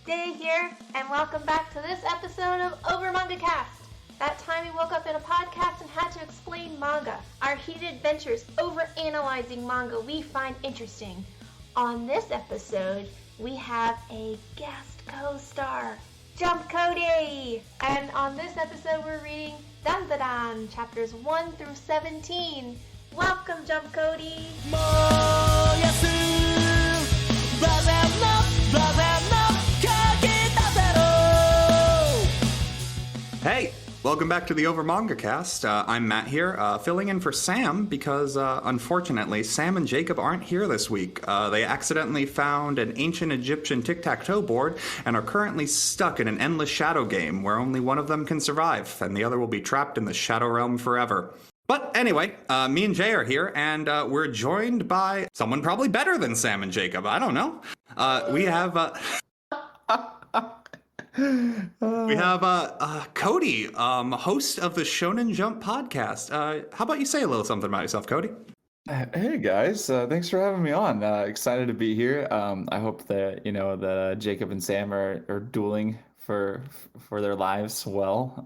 Day here, and welcome back to this episode of OverMangaCast. That time we woke up in a podcast and had to explain manga, our heated adventures over-analyzing manga we find interesting. On this episode, we have a guest co-star, JumpKodie! And on this episode, we're reading Dandadan, chapters 1 through 17. Welcome, JumpKodie! Hey, welcome back to the OverMangaCast. I'm Matt here, filling in for Sam because, unfortunately, Sam and Jacob aren't here this week. They accidentally found an ancient Egyptian tic-tac-toe board and are currently stuck in an endless shadow game where only one of them can survive, and the other will be trapped in the Shadow Realm forever. But anyway, me and Jay are here, and we're joined by someone probably better than Sam and Jacob. I don't know. We have Kodie, host of the Shonen Jump podcast. How about you say a little something about yourself, Kodie? Hey guys, thanks for having me on. Excited to be here. I hope that the Jacob and Sam are dueling for their lives well.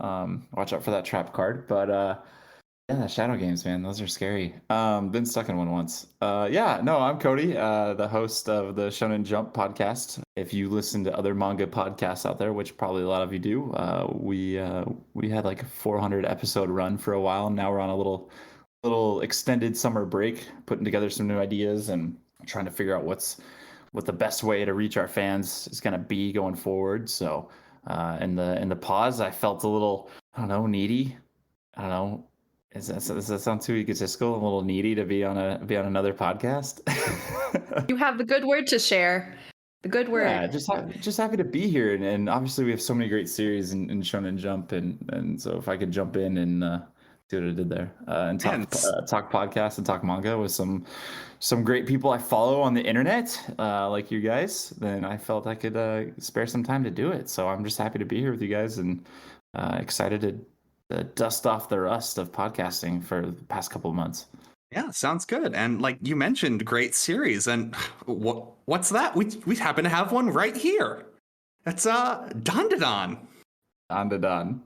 Watch out for that trap card, but yeah, shadow games, man, those are scary. Been stuck in one once. I'm Kodie, the host of the Shonen Jump podcast. If you listen to other manga podcasts out there, which probably a lot of you do, we had like a 400 episode run for a while. Now we're on a little extended summer break, putting together some new ideas and trying to figure out what the best way to reach our fans is going to be going forward. So in the pause, I felt a little, needy. I don't know. Does that sound too egotistical? A little needy to be on another podcast. You have the good word to share. The good word. Yeah, just happy to be here, and obviously we have so many great series in Shonen Jump, and so if I could jump in and see what I did there, and talk podcast and talk manga with some great people I follow on the internet, like you guys, then I felt I could spare some time to do it. So I'm just happy to be here with you guys and excited to dust off the rust of podcasting for the past couple of months. Yeah, sounds good. And like you mentioned, great series. And what's that? We happen to have one right here. That's Dandadan. Dandadan.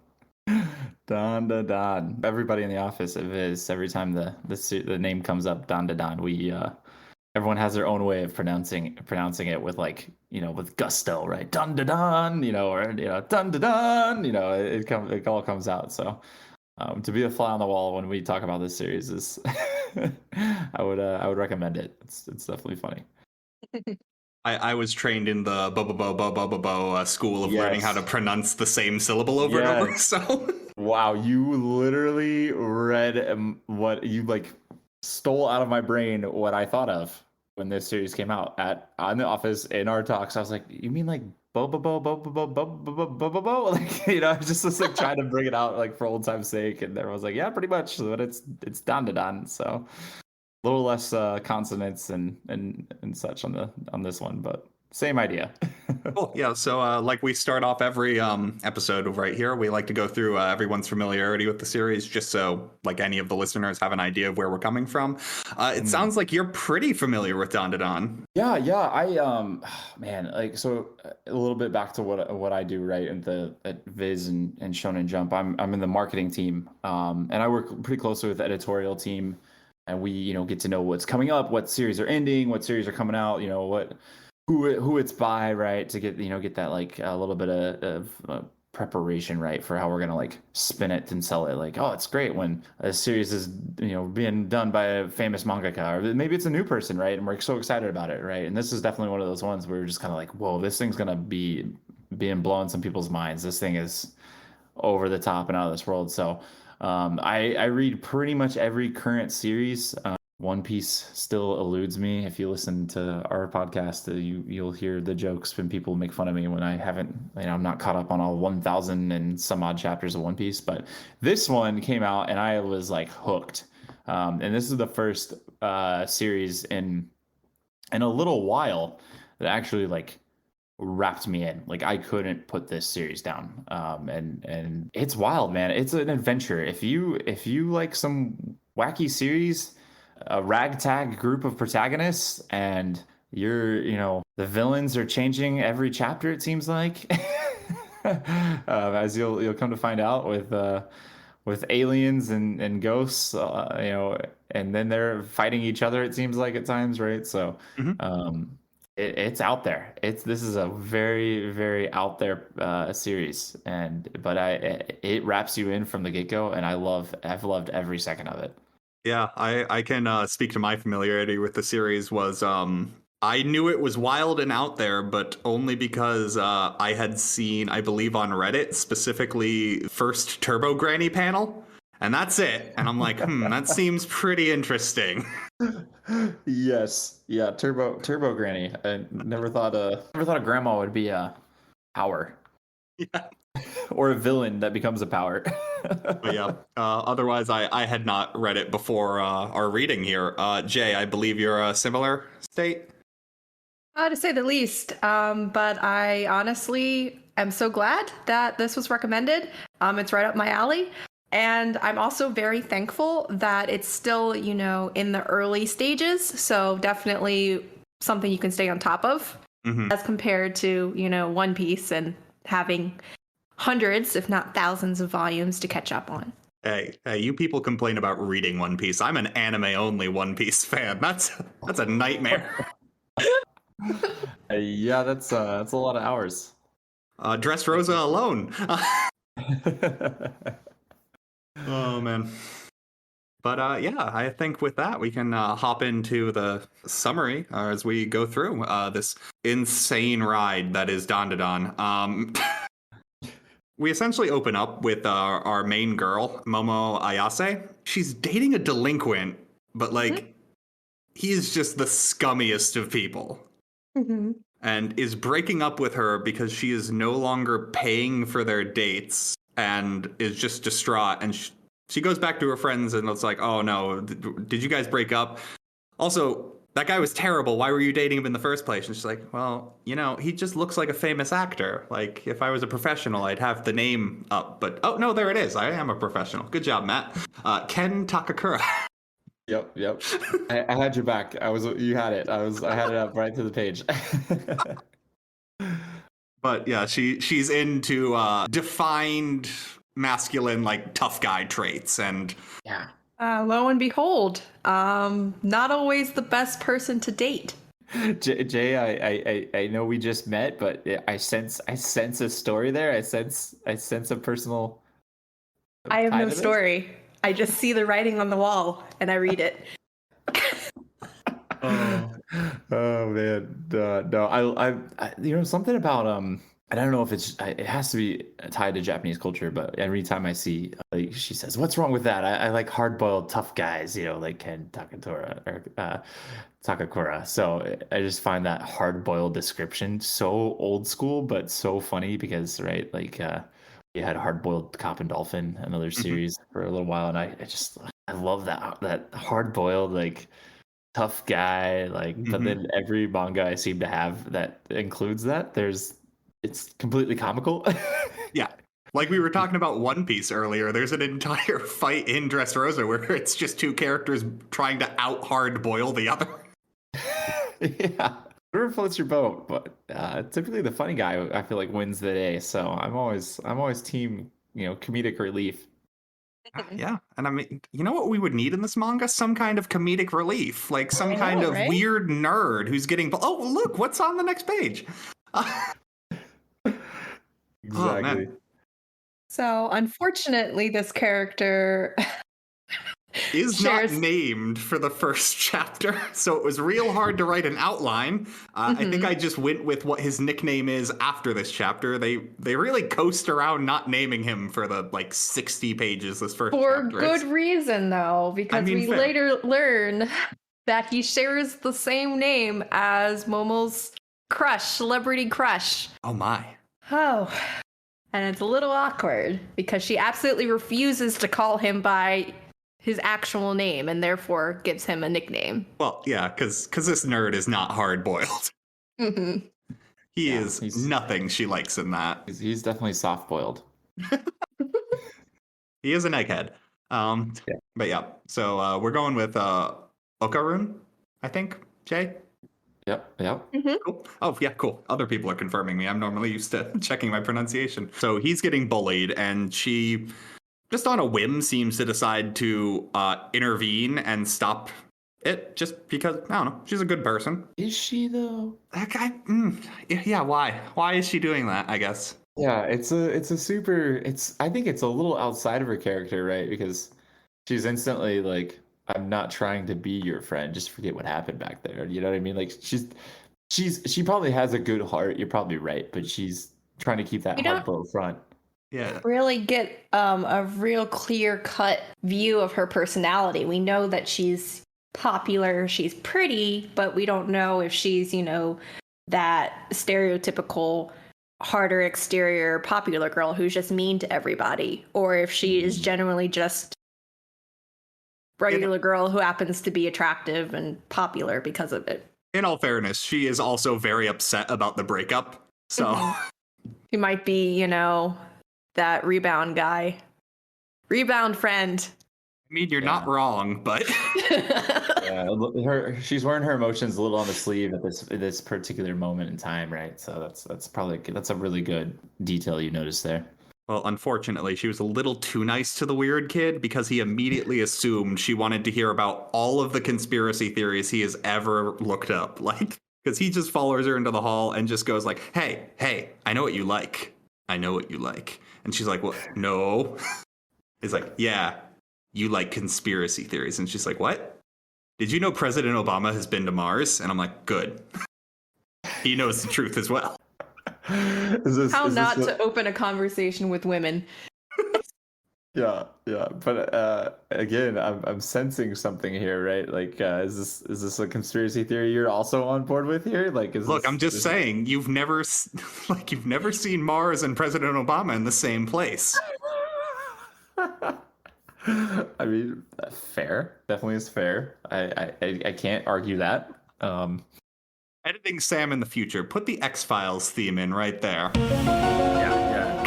Everybody in the office of Viz, every time the name comes up, Dandadan, everyone has their own way of pronouncing it with with gusto, right? Dandadan, or Dandadan, it all comes out. So to be a fly on the wall when we talk about this series is I would recommend it. It's definitely funny. I was trained in the school of learning how to pronounce the same syllable over and over. So wow, you literally read what you stole out of my brain what I thought of when this series came out on the office in our talks. I was like, you mean like bo, I was just trying to bring it out for old time's sake, and everyone was like, yeah, pretty much, but it's Dandadan, so a little less consonants and such on this one, but same idea. Cool. Yeah. So we start off every episode right here. We like to go through everyone's familiarity with the series, just so any of the listeners have an idea of where we're coming from. It sounds like you're pretty familiar with Dandadan. Yeah. I so a little bit back to what I do right at Viz and Shonen Jump. I'm in the marketing team, and I work pretty closely with the editorial team, and we get to know what's coming up, what series are ending, what series are coming out, who it's by, right, to get that a little bit of preparation, right, for how we're gonna spin it and sell it. Oh, it's great when a series is being done by a famous mangaka, or maybe it's a new person, right, and we're so excited about it, right. And this is definitely one of those ones where we're just kind of whoa, this thing's gonna be being blown some people's minds. This thing is over the top and out of this world. So I read pretty much every current series. One Piece still eludes me. If you listen to our podcast, you'll hear the jokes when people make fun of me when I haven't, I'm not caught up on all 1,000 and some odd chapters of One Piece. But this one came out and I was hooked. And this is the first series in a little while that actually wrapped me in. I couldn't put this series down. And it's wild, man. It's an adventure. If you like some wacky series, a ragtag group of protagonists, and the villains are changing every chapter, it seems like. As you'll come to find out with aliens and ghosts, and then they're fighting each other, it seems like at times, right? So it's out there. This is a very, very out there series, but it wraps you in from the get-go, and I've loved every second of it. Yeah, I can speak to my familiarity with the series was I knew it was wild and out there, but only because I had seen, I believe on Reddit, specifically first Turbo Granny panel, and that's it. And I'm like, that seems pretty interesting. Yes, yeah, Turbo Granny. I never thought a grandma would be a power. Yeah. Or a villain that becomes a power. But yeah, otherwise I had not read it before our reading here. Jay, I believe you're a similar state? To say the least. But I honestly am so glad that this was recommended. It's right up my alley. And I'm also very thankful that it's still, in the early stages. So definitely something you can stay on top of as compared to, One Piece and having hundreds, if not thousands of volumes to catch up on. Hey, you people complain about reading One Piece. I'm an anime-only One Piece fan. That's a nightmare. Yeah, that's a lot of hours. Dressrosa alone. Oh, man. But yeah, I think with that, we can hop into the summary as we go through this insane ride that is Dandadan. We essentially open up with our main girl, Momo Ayase. She's dating a delinquent, but he is just the scummiest of people. And is breaking up with her because she is no longer paying for their dates and is just distraught. And she goes back to her friends and it's like, oh no, did you guys break up? Also, that guy was terrible. Why were you dating him in the first place? And she's like, well, he just looks like a famous actor. Like, if I was a professional, I'd have the name up. But, oh, no, there it is. I am a professional. Good job, Matt. Ken Takakura. Yep. I had your back. You had it. I had it up right to the page. But yeah, she's into defined masculine, tough guy traits. And yeah. Lo and behold, not always the best person to date. Jay, I know we just met, but I sense a story there. I sense a personal. I have no story. I just see the writing on the wall and I read it. Oh man, no, I something about I don't know if it has to be tied to Japanese culture, but every time I see, she says, "What's wrong with that?" I like hard-boiled tough guys, like Ken Takakura. So I just find that hard-boiled description so old school, but so funny because, right, we had Hard-Boiled Cop and Dolphin, another series for a little while, and I love that hard-boiled tough guy, but then every manga I seem to have that includes that, it's completely comical. Yeah. Like we were talking about One Piece earlier, there's an entire fight in Dressrosa where it's just two characters trying to out hard boil the other. Yeah. Whatever floats your boat, but typically the funny guy I feel like wins the day. So I'm always team, comedic relief. Yeah, and I mean, you know what we would need in this manga? Some kind of comedic relief, like some kind of weird nerd who's getting. Oh, look, what's on the next page? Exactly. Oh, so unfortunately, this character is not named for the first chapter, so it was real hard to write an outline. I think I just went with what his nickname is after this chapter. They really coast around not naming him for the 60 pages this first chapter. For good reason, though, because we later learn that he shares the same name as Momo's celebrity crush. Oh my. Oh. And it's a little awkward because she absolutely refuses to call him by his actual name and therefore gives him a nickname. Well, yeah, because this nerd is not hard-boiled. He is nothing she likes in that. He's definitely soft-boiled. He is an egghead. But yeah, so we're going with Okarun, I think, Jay? Yep. Cool. Oh, yeah, cool. Other people are confirming me. I'm normally used to checking my pronunciation. So he's getting bullied, and she, just on a whim, seems to decide to intervene and stop it just because, I don't know, she's a good person. Is she though? That guy, yeah, why? Why is she doing that, I guess? Yeah, it's a super, I think it's a little outside of her character, right? Because she's instantly like, I'm not trying to be your friend, just forget what happened back there. You know what I mean? Like she probably has a good heart, you're probably right, but she's trying to keep that heart bow front. Yeah. Really get a real clear cut view of her personality. We know that she's popular, she's pretty, but we don't know if she's, that stereotypical harder exterior popular girl who's just mean to everybody, or if she is genuinely just regular girl who happens to be attractive and popular because of it. In all fairness, she is also very upset about the breakup. So He might be, that rebound guy. Rebound friend. I mean, you're not wrong, but She's wearing her emotions a little on the sleeve at this particular moment in time, right? So that's a really good detail you noticed there. well, unfortunately, she was a little too nice to the weird kid because he immediately assumed she wanted to hear about all of the conspiracy theories he has ever looked up. Like, because he just follows her into the hall and just goes like, hey, I know what you like. I know what you like. And she's like, what? No. He's like, yeah, you like conspiracy theories. And she's like, what? Did you know President Obama has been to Mars? And I'm like, good. He knows the truth as well. How not to open a conversation with women. Yeah. But again, I'm sensing something here, right? Like, is this a conspiracy theory you're also on board with here? Like, look, I'm just saying, you've never seen Mars and President Obama in the same place. I mean, fair. Definitely is fair. I can't argue that. Editing Sam in the future, put the X-Files theme in right there. Yeah.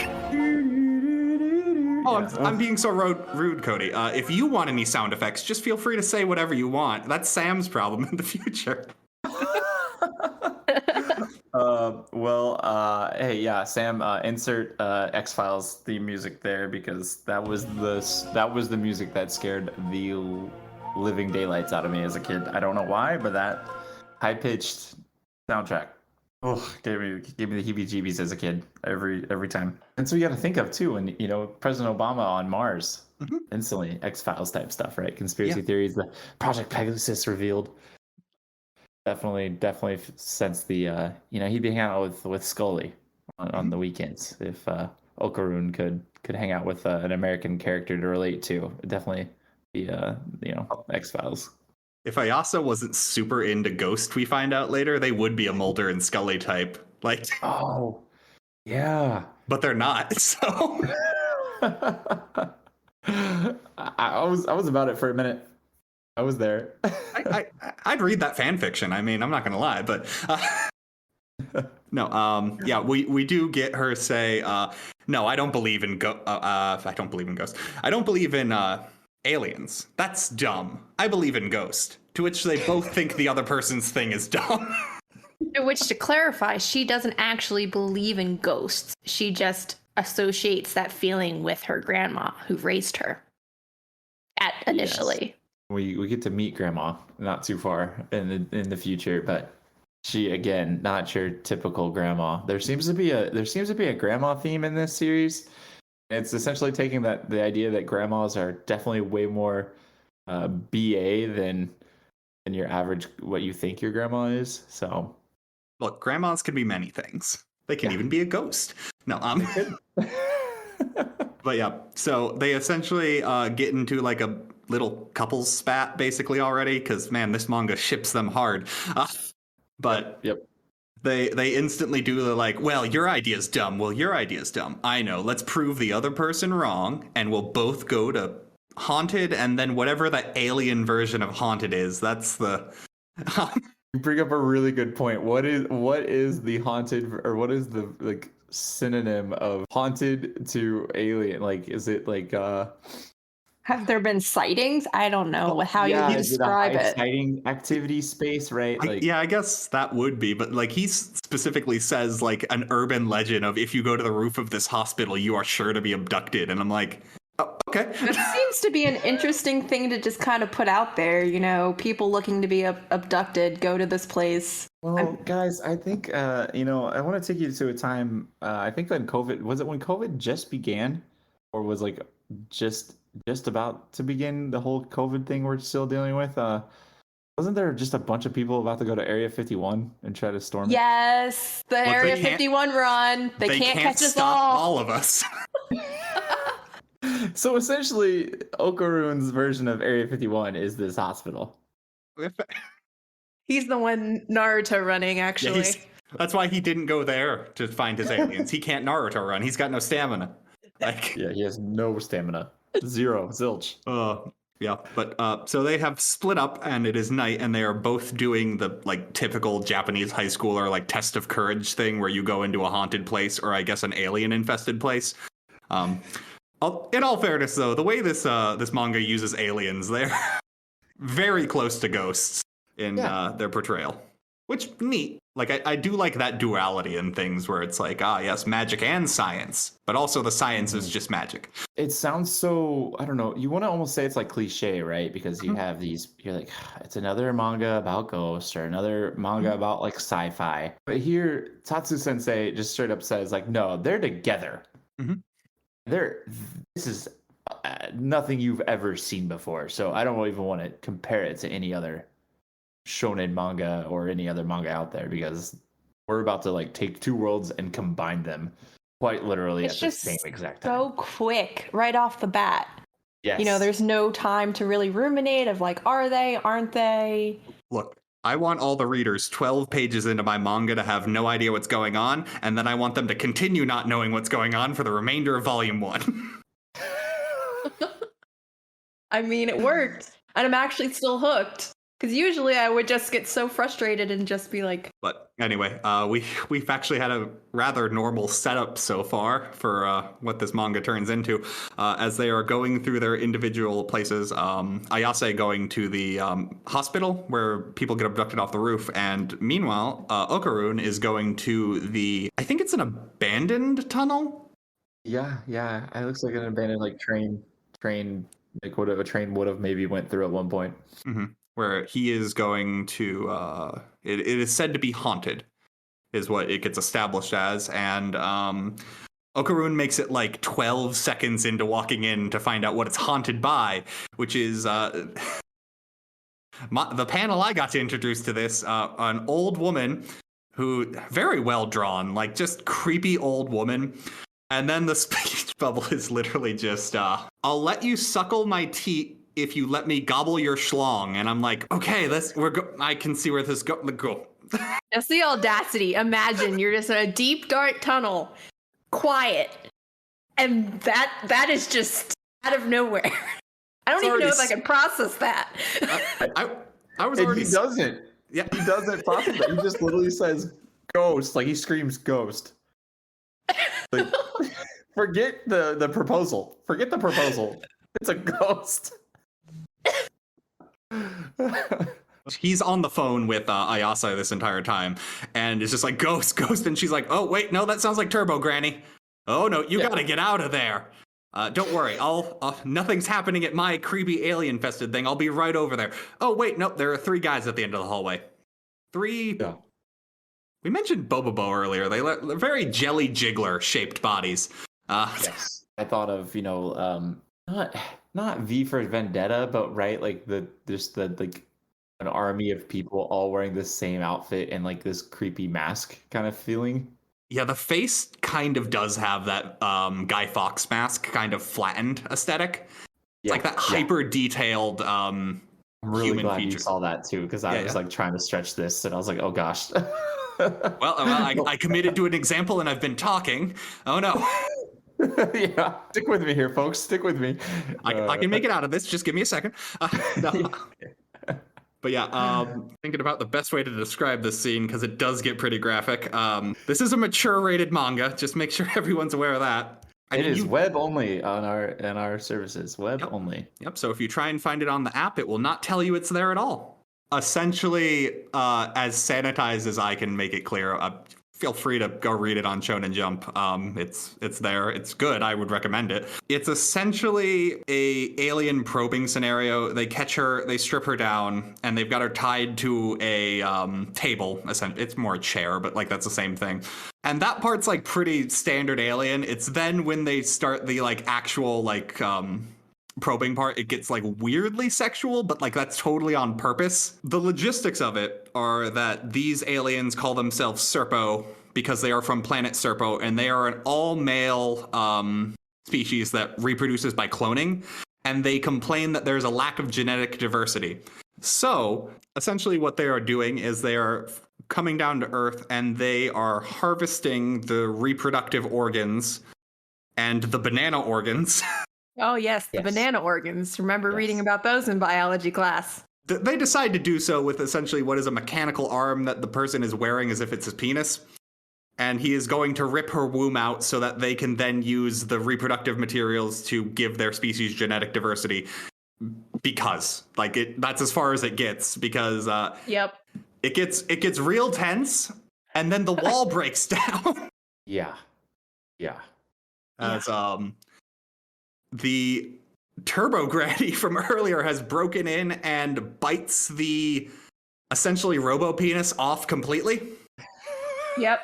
Oh, I'm being so rude, Kodie. If you want any sound effects, just feel free to say whatever you want. That's Sam's problem in the future. Hey, yeah, Sam, insert X-Files theme music there because that was the music that scared the living daylights out of me as a kid. I don't know why, but that high-pitched soundtrack, gave me the heebie-jeebies as a kid every time. And so you got to think of too, when President Obama on Mars, instantly X-Files type stuff, right? Conspiracy theories, the Project Pegasus revealed. Definitely sense the he'd be hanging out with Scully on the weekends if Okarun could hang out with an American character to relate to. Definitely the X-Files. If Ayase wasn't super into Ghost, we find out later, they would be a Mulder and Scully type. Like, oh, yeah. But they're not, so. I was about it for a minute. I was there. I'd read that fan fiction. I mean, I'm not gonna lie, but no. Yeah, we do get her say, no, I don't believe in I don't believe in ghosts. I don't believe in aliens. That's dumb. I believe in ghost. To which they both think the other person's thing is dumb. Which, to clarify, she doesn't actually believe in ghosts. She just associates that feeling with her grandma who raised her initially. Yes. We get to meet Grandma not too far in the future, but she, again, not your typical grandma. There seems to be a grandma theme in this series. It's essentially taking the idea that grandmas are definitely way more BA than your average what you think your grandma is. So look, grandmas can be many things. They can even be a ghost. No, but yeah, so they essentially get into like a little couples spat basically already, because man, this manga ships them hard. But they instantly do the like, well, your idea's dumb. Well, your idea's dumb. I know. Let's prove the other person wrong, and we'll both go to Haunted, and then whatever the alien version of Haunted is, that's the. You bring up a really good point. What is the Haunted, or what is the like synonym of Haunted to alien? Like, is it like Have there been sightings? I don't know how you Is it a describe high it. exciting activity space, right? Yeah, I guess that would be, but like he specifically says like an urban legend of if you go to the roof of this hospital, you are sure to be abducted, and I'm like, oh, okay. That seems to be an interesting thing to just kind of put out there. People looking to be abducted go to this place. Well, guys, I think I want to take you to a time. I think when COVID just began, or was like just about to begin the whole COVID thing we're still dealing with? Wasn't there just a bunch of people about to go to Area 51 and try to storm it? Yes, the Look, Area 51 run. They can't catch us stop all. all of us. So essentially, Okarun's version of Area 51 is this hospital. He's the one Naruto running, actually. Yeah, that's why he didn't go there to find his aliens. He can't Naruto run. He's got no stamina. Yeah, he has no stamina. Zero. Zilch. Yeah, but so they have split up, and it is night, and they are both doing the like typical Japanese high schooler like test of courage thing, where you go into a haunted place, or I guess an alien infested place. In all fairness, though, the way this manga uses aliens, they're very close to ghosts in their portrayal, which neat. Like I do like that duality in things where it's like, yes, magic and science, but also the science is just magic. It sounds so, I don't know, you want to almost say it's like cliche, right? Because you have you're like, it's another manga about ghosts or another manga about like sci-fi. But here, Tatsu Sensei just straight up says like, no, they're together. This is nothing you've ever seen before. So I don't even want to compare it to any other shonen manga or any other manga out there, because we're about to like take two worlds and combine them quite literally at the same exact time. So quick right off the bat. Yes. There's no time to really ruminate of like, are they, aren't they? Look, I want all the readers 12 pages into my manga to have no idea what's going on, and then I want them to continue not knowing what's going on for the remainder of volume 1. I mean, it worked, and I'm actually still hooked. Because usually I would just get so frustrated and just be like... But anyway, we've actually had a rather normal setup so far for what this manga turns into. As they are going through their individual places, Ayase going to the hospital where people get abducted off the roof. And meanwhile, Okarun is going to I think it's an abandoned tunnel? Yeah. It looks like an abandoned like train, like what a train would have maybe went through at one point. Mm-hmm. Where he is going to, it is said to be haunted, is what it gets established as. And Okarun makes it like 12 seconds into walking in to find out what it's haunted by, which is the panel I got to introduce to this, an old woman who, very well drawn, like just creepy old woman. And then the speech bubble is literally just, I'll let you suckle my teat if you let me gobble your schlong. And I'm like, okay, I can see where this go. Just the audacity. Imagine you're just in a deep, dark tunnel, quiet, and that is just out of nowhere. I don't even know if I can process that. I was already... He doesn't. Yeah, he doesn't process that. He just literally says ghost, like he screams ghost. Like, forget the proposal. Forget the proposal. It's a ghost. He's on the phone with Ayase this entire time, and it's just like, ghost, and she's like, oh, wait, no, that sounds like Turbo Granny. Oh, no, you gotta get out of there. Don't worry, nothing's happening at my creepy alien-infested thing. I'll be right over there. Oh, wait, no, there are 3 guys at the end of the hallway. 3... Yeah. We mentioned Bobobo earlier. They're very jelly jiggler-shaped bodies. Yes. I thought of, not V for Vendetta, but right, like an army of people all wearing the same outfit and like this creepy mask kind of feeling. Yeah, the face kind of does have that Guy Fawkes mask kind of flattened aesthetic. It's like that hyper detailed I'm really human glad features. You saw that too, because I was like trying to stretch this and I was like, oh gosh. well, I committed to an example and I've been talking. Oh no. Yeah, stick with me here, folks. Stick with me. I can make it out of this. Just give me a second. No. But yeah, thinking about the best way to describe this scene, because it does get pretty graphic. This is a mature rated manga. Just make sure everyone's aware of that. I It mean, is web only on our services. Web Yep. only. Yep. So if you try and find it on the app, it will not tell you it's there at all. Essentially, as sanitized as I can make it clear, feel free to go read it on Shonen Jump. It's there. It's good. I would recommend it. It's essentially a alien probing scenario. They catch her, they strip her down, and they've got her tied to a table. It's more a chair, but like that's the same thing. And that part's like pretty standard alien. It's then when they start the like actual like probing part, it gets like weirdly sexual, but like that's totally on purpose. The logistics of it are that these aliens call themselves Serpo because they are from planet Serpo, and they are an all-male species that reproduces by cloning, and they complain that there's a lack of genetic diversity. So essentially what they are doing is they are coming down to Earth and they are harvesting the reproductive organs and the banana organs. Oh, yes, the banana organs. Remember reading about those in biology class. They decide to do so with essentially what is a mechanical arm that the person is wearing as if it's his penis. And he is going to rip her womb out so that they can then use the reproductive materials to give their species genetic diversity. Because, like, that's as far as it gets. Because it gets real tense, and then the wall breaks down. Yeah. As the Turbo Granny from earlier has broken in and bites the essentially robo penis off completely. Yep.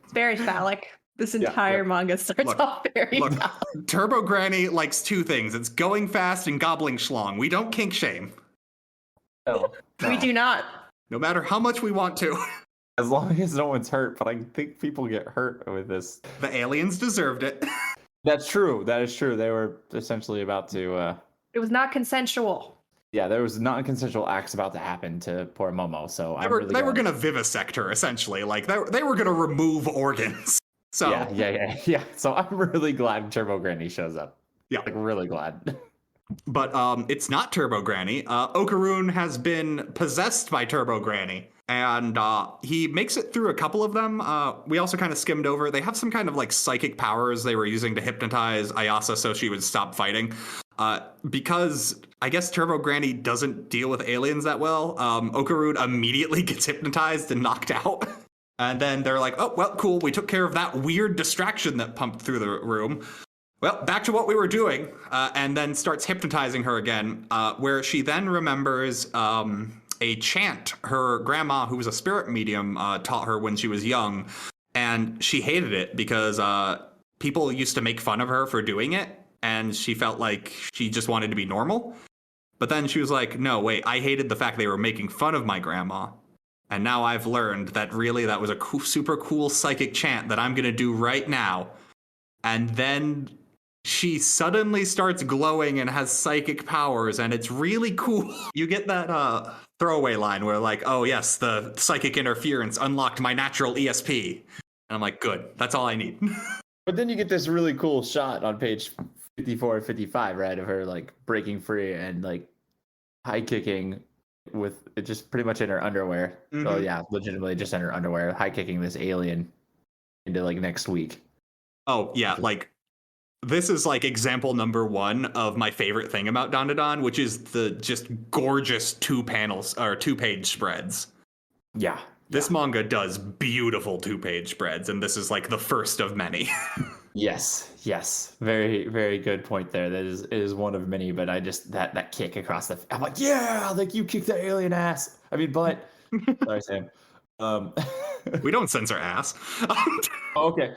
It's very phallic. This entire manga starts off very phallic. Turbo Granny likes two things. It's going fast and gobbling schlong. We don't kink shame. No. We do not. No matter how much we want to. As long as no one's hurt, but I think people get hurt with this. The aliens deserved it. That's true. That is true. They were essentially about to... It was not consensual. Yeah, there was non-consensual acts about to happen to poor Momo, so they were going to vivisect her, essentially. Like, they were going to remove organs. So Yeah. So I'm really glad Turbo Granny shows up. Yeah. Like, really glad. But it's not Turbo Granny. Okarun has been possessed by Turbo Granny. And he makes it through a couple of them. We also kind of skimmed over. They have some kind of like psychic powers they were using to hypnotize Ayase so she would stop fighting. Because I guess Turbo Granny doesn't deal with aliens that well, Okarun immediately gets hypnotized and knocked out. And then they're like, oh, well, cool. We took care of that weird distraction that pumped through the room. Well, back to what we were doing. And then starts hypnotizing her again, where she then remembers a chant her grandma, who was a spirit medium, taught her when she was young. And she hated it because people used to make fun of her for doing it. And she felt like she just wanted to be normal. But then she was like, no, wait, I hated the fact they were making fun of my grandma. And now I've learned that really that was a super cool psychic chant that I'm going to do right now. And then she suddenly starts glowing and has psychic powers, and it's really cool. You get that throwaway line where like, oh yes, the psychic interference unlocked my natural ESP. And I'm like, good, that's all I need. But then you get this really cool shot on page 54 and 55, right, of her like breaking free and like high kicking with it just pretty much in her underwear. Mm-hmm. So yeah, legitimately just in her underwear, high kicking this alien into like next week. Oh yeah, like this is like example number one of my favorite thing about Dandadan, which is the just gorgeous 2-page spreads. Yeah. This manga does beautiful 2-page spreads, and this is like the first of many. Yes. Very, very good point there. That is one of many, but I just that kick across I'm like, yeah, like you kicked that alien ass. I mean, but sorry, Sam. We don't censor ass. Okay.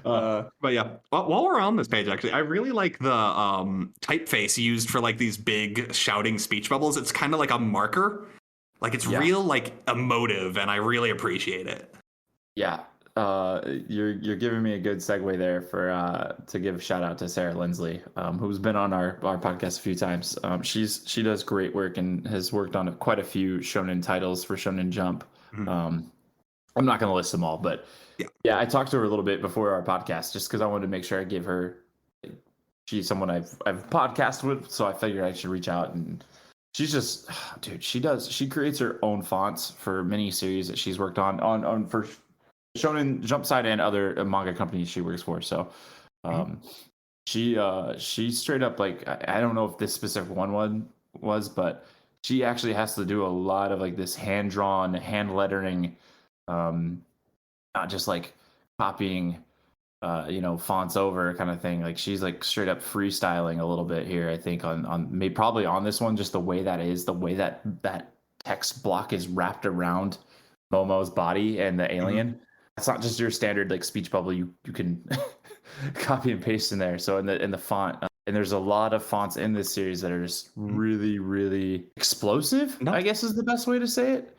But yeah, while we're on this page, actually, I really like the typeface used for like these big shouting speech bubbles. It's kind of like a marker. Like it's real, like emotive, and I really appreciate it. Yeah. You're giving me a good segue there for to give a shout out to Sarah Lindsley, who's been on our podcast a few times. She does great work and has worked on quite a few shonen titles for Shonen Jump. Mm-hmm. I'm not going to list them all, but yeah, I talked to her a little bit before our podcast just because I wanted to make sure I give her. She's someone I've podcasted with, so I figured I should reach out. And she's just, dude, she creates her own fonts for many series that she's worked on for Shonen Jump side and other manga companies she works for. So she straight up, like, I don't know if this specific one was, but she actually has to do a lot of like this hand drawn, hand lettering, not just like copying fonts over kind of thing. Like she's like straight up freestyling a little bit here, I think, on maybe probably on this one, just the way that text block is wrapped around Momo's body and the alien. It's not just your standard like speech bubble you can copy and paste in there. So in the font, and there's a lot of fonts in this series that are just really, really explosive, I guess is the best way to say it.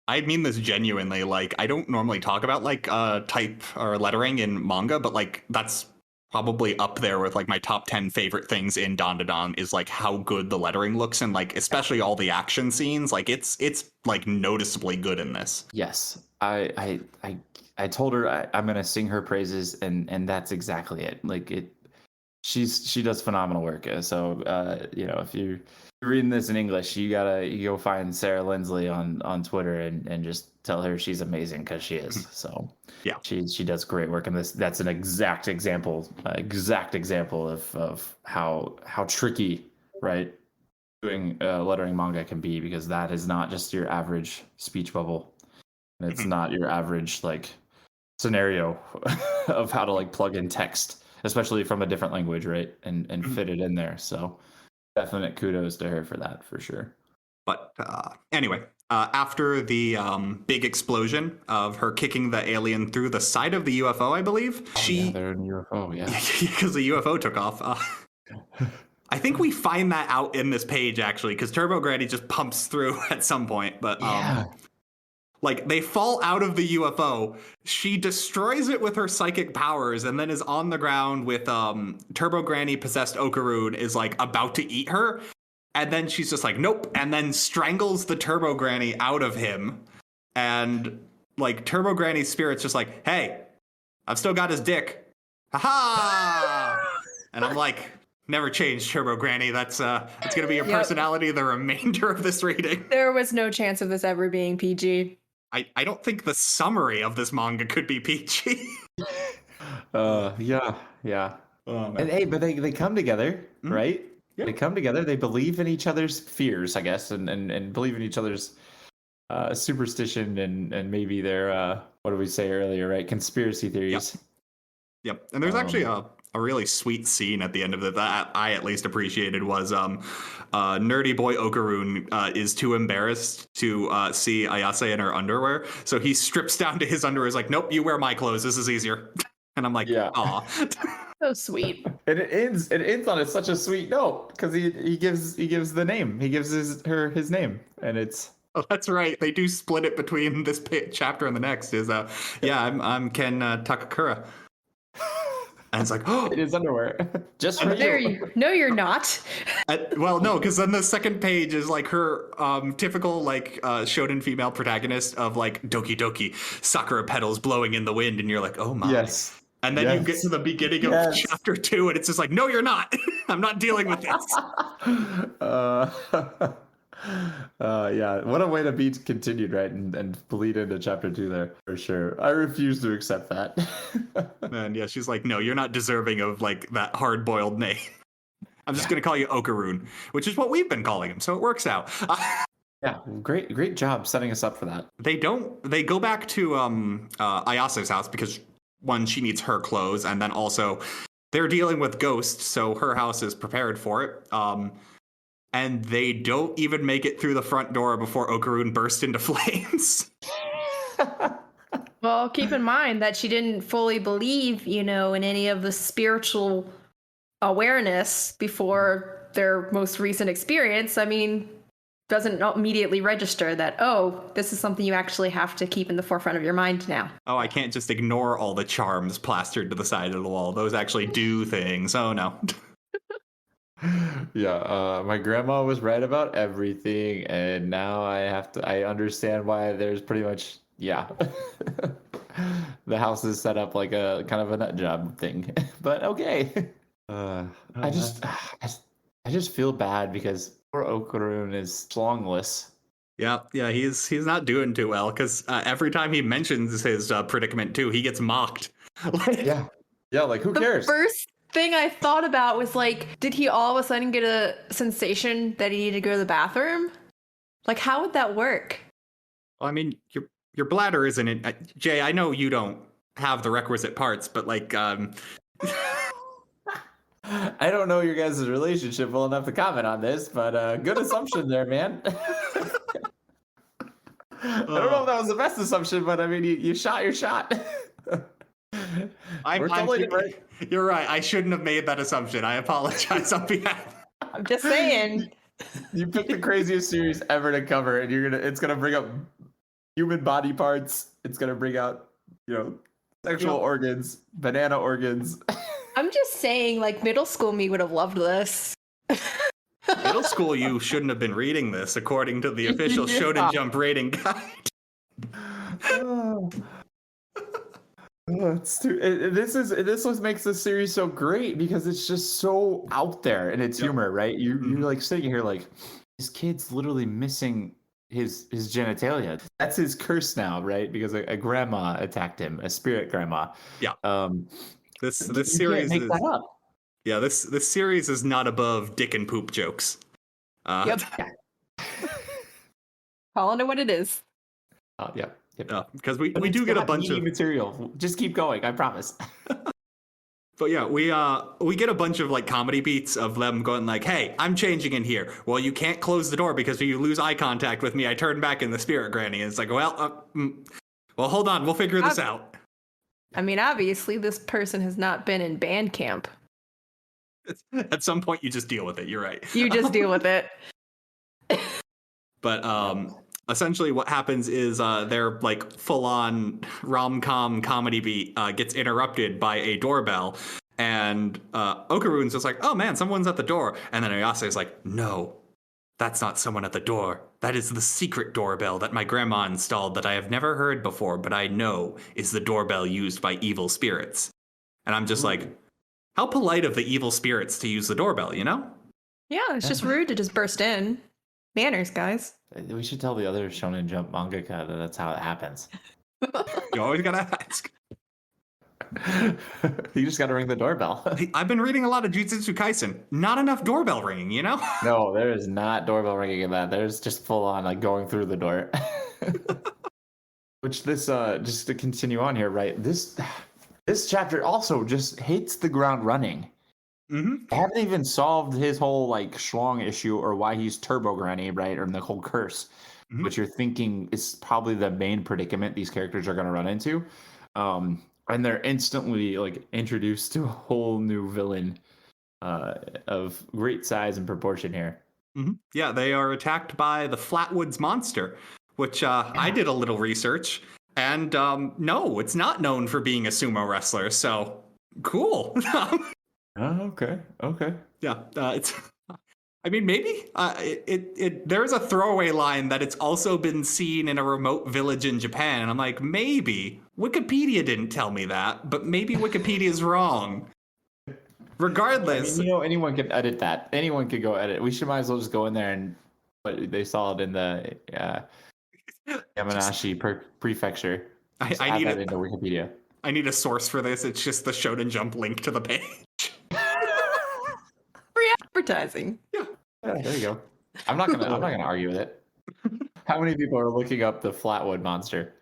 I mean this genuinely. Like, I don't normally talk about like type or lettering in manga, but like that's probably up there with like my top 10 favorite things in Dandadan is like how good the lettering looks, and like especially all the action scenes. Like it's like noticeably good in this. Yes, I told her I'm gonna sing her praises, and that's exactly it. Like she does phenomenal work. So if you're reading this in English, you go find Sarah Lindsley on Twitter and just tell her she's amazing, because she is. So yeah, she does great work in this. That's an exact example of how tricky, right, doing lettering manga can be, because that is not just your average speech bubble, and it's not your average like scenario of how to like plug in text, especially from a different language, right, and fit it in there. So definite kudos to her for that, for sure. But anyway, after the big explosion of her kicking the alien through the side of the UFO, I believe, they're in the UFO, yeah, because the UFO took off. I think we find that out in this page, actually, because Turbo Granny just pumps through at some point. But like, they fall out of the UFO. She destroys it with her psychic powers, and then is on the ground with Turbo Granny possessed Okarun is like about to eat her. And then she's just like, nope. And then strangles the Turbo Granny out of him. And like Turbo Granny's spirit's just like, hey, I've still got his dick. Ha-ha! And I'm like, never change, Turbo Granny. It's going to be your personality the remainder of this reading. There was no chance of this ever being PG. I don't think the summary of this manga could be PG. Yeah. And hey, but they come together, right? Yeah. They come together. They believe in each other's fears, I guess, and believe in each other's superstition and maybe their what did we say earlier, right? Conspiracy theories. Yep. And there's actually a really sweet scene at the end of it that I at least appreciated was nerdy boy Okarun is too embarrassed to see Ayase in her underwear, so he strips down to his underwear. Is like, nope, you wear my clothes. This is easier. And I'm like, aw. So sweet. And it ends on such a sweet note, because he gives the name. He gives his name, and it's. Oh, that's right. They do split it between this chapter and the next. Is I'm Ken Takakura. And it's like, oh, it is underwear. Just for you. No, you're not. Well, no, because then the second page is like her typical like shonen female protagonist of like Doki Doki Sakura petals blowing in the wind, and you're like, oh my. Yes. And then you get to the beginning of chapter 2, and it's just like, no, you're not. I'm not dealing with this. Yeah, what a way to be continued, right? And bleed into chapter 2 there, for sure. I refuse to accept that. And yeah, she's like, no, you're not deserving of like that hard-boiled name. I'm just going to call you Okarun, which is what we've been calling him, so it works out. Yeah, great job setting us up for that. They go back to Ayase's house because, one, she needs her clothes, and then also they're dealing with ghosts, so her house is prepared for it. And they don't even make it through the front door before Okarun burst into flames. Well, keep in mind that she didn't fully believe, in any of the spiritual awareness before their most recent experience. I mean, doesn't immediately register that, oh, this is something you actually have to keep in the forefront of your mind now. Oh, I can't just ignore all the charms plastered to the side of the wall. Those actually do things. Oh, no. Yeah, my grandma was right about everything, and now I understand why there's pretty much, the house is set up like a kind of a nut job thing. But okay. I just feel bad because poor Okarun is schlongless, Yeah, he's not doing too well because every time he mentions his predicament too, he gets mocked. Yeah, like who The cares? first thing I thought about was like, did he all of a sudden get a sensation that he needed to go to the bathroom? Like, how would that work? I mean, your bladder isn't in. Jay, I know you don't have the requisite parts, but like, I don't know your guys' relationship well enough to comment on this, but good assumption there, man. I don't know if that was the best assumption, but I mean, you shot your shot. We're totally different. You're right. I shouldn't have made that assumption. I apologize on behalf. I'm just saying. You picked the craziest series ever to cover, and it's gonna bring up human body parts. It's gonna bring out, sexual organs, banana organs. I'm just saying, like, middle school me would have loved this. Middle school you shouldn't have been reading this, according to the official Shonen Jump rating guide. This makes this series so great because it's just so out there in its humor, right? You're like sitting here like, this kid's literally missing his genitalia. That's his curse now, right? Because a grandma attacked him, a spirit grandma. Yeah. This series can't make is that up. Yeah, this series is not above dick and poop jokes. Yep. Calling it what it is. Yeah. Because we do get a bunch of material. Just keep going, I promise. But yeah, we get a bunch of like comedy beats of them going like, "Hey, I'm changing in here. Well, you can't close the door because if you lose eye contact with me, I turn back in the spirit granny." And it's like, well, hold on, we'll figure this out. I mean, obviously, this person has not been in band camp. At some point, you just deal with it. You're right. You just deal with it. But essentially what happens is their like full-on rom-com comedy beat gets interrupted by a doorbell, and Okarun's just like, "Oh man, someone's at the door," and then Ayase is like, "No, that's not someone at the door. That is the secret doorbell that my grandma installed that I have never heard before, but I know is the doorbell used by evil spirits." And I'm just like, how polite of the evil spirits to use the doorbell, you know? Yeah, it's just rude to just burst in. Manners, guys. We should tell the other Shonen Jump mangaka that that's how it happens. You always gotta ask. You just gotta ring the doorbell. I've been reading a lot of Jujutsu Kaisen. Not enough doorbell ringing, you know? No, there is not doorbell ringing in that. There's just full on like going through the door. Which this just to continue on here, right? This chapter also just hits the ground running. I haven't even solved his whole like schlong issue or why he's Turbo Granny, right? Or the whole curse, which you're thinking is probably the main predicament these characters are going to run into. And they're instantly like introduced to a whole new villain of great size and proportion here. Yeah, they are attacked by the Flatwoods monster, which I did a little research. And no, it's not known for being a sumo wrestler. So cool. Oh, okay. Yeah, it's. I mean, maybe there's a throwaway line that it's also been seen in a remote village in Japan, and I'm like, maybe Wikipedia didn't tell me that, but maybe Wikipedia's wrong. Regardless, I mean, anyone can edit that. Anyone could go edit. We might as well just go in there and. But they saw it in the Yamanashi prefecture. I need that into Wikipedia. I need a source for this. It's just the Shonen Jump link to the page. Free advertising. Yeah, there you go. I'm not gonna argue with it. How many people are looking up the Flatwood monster?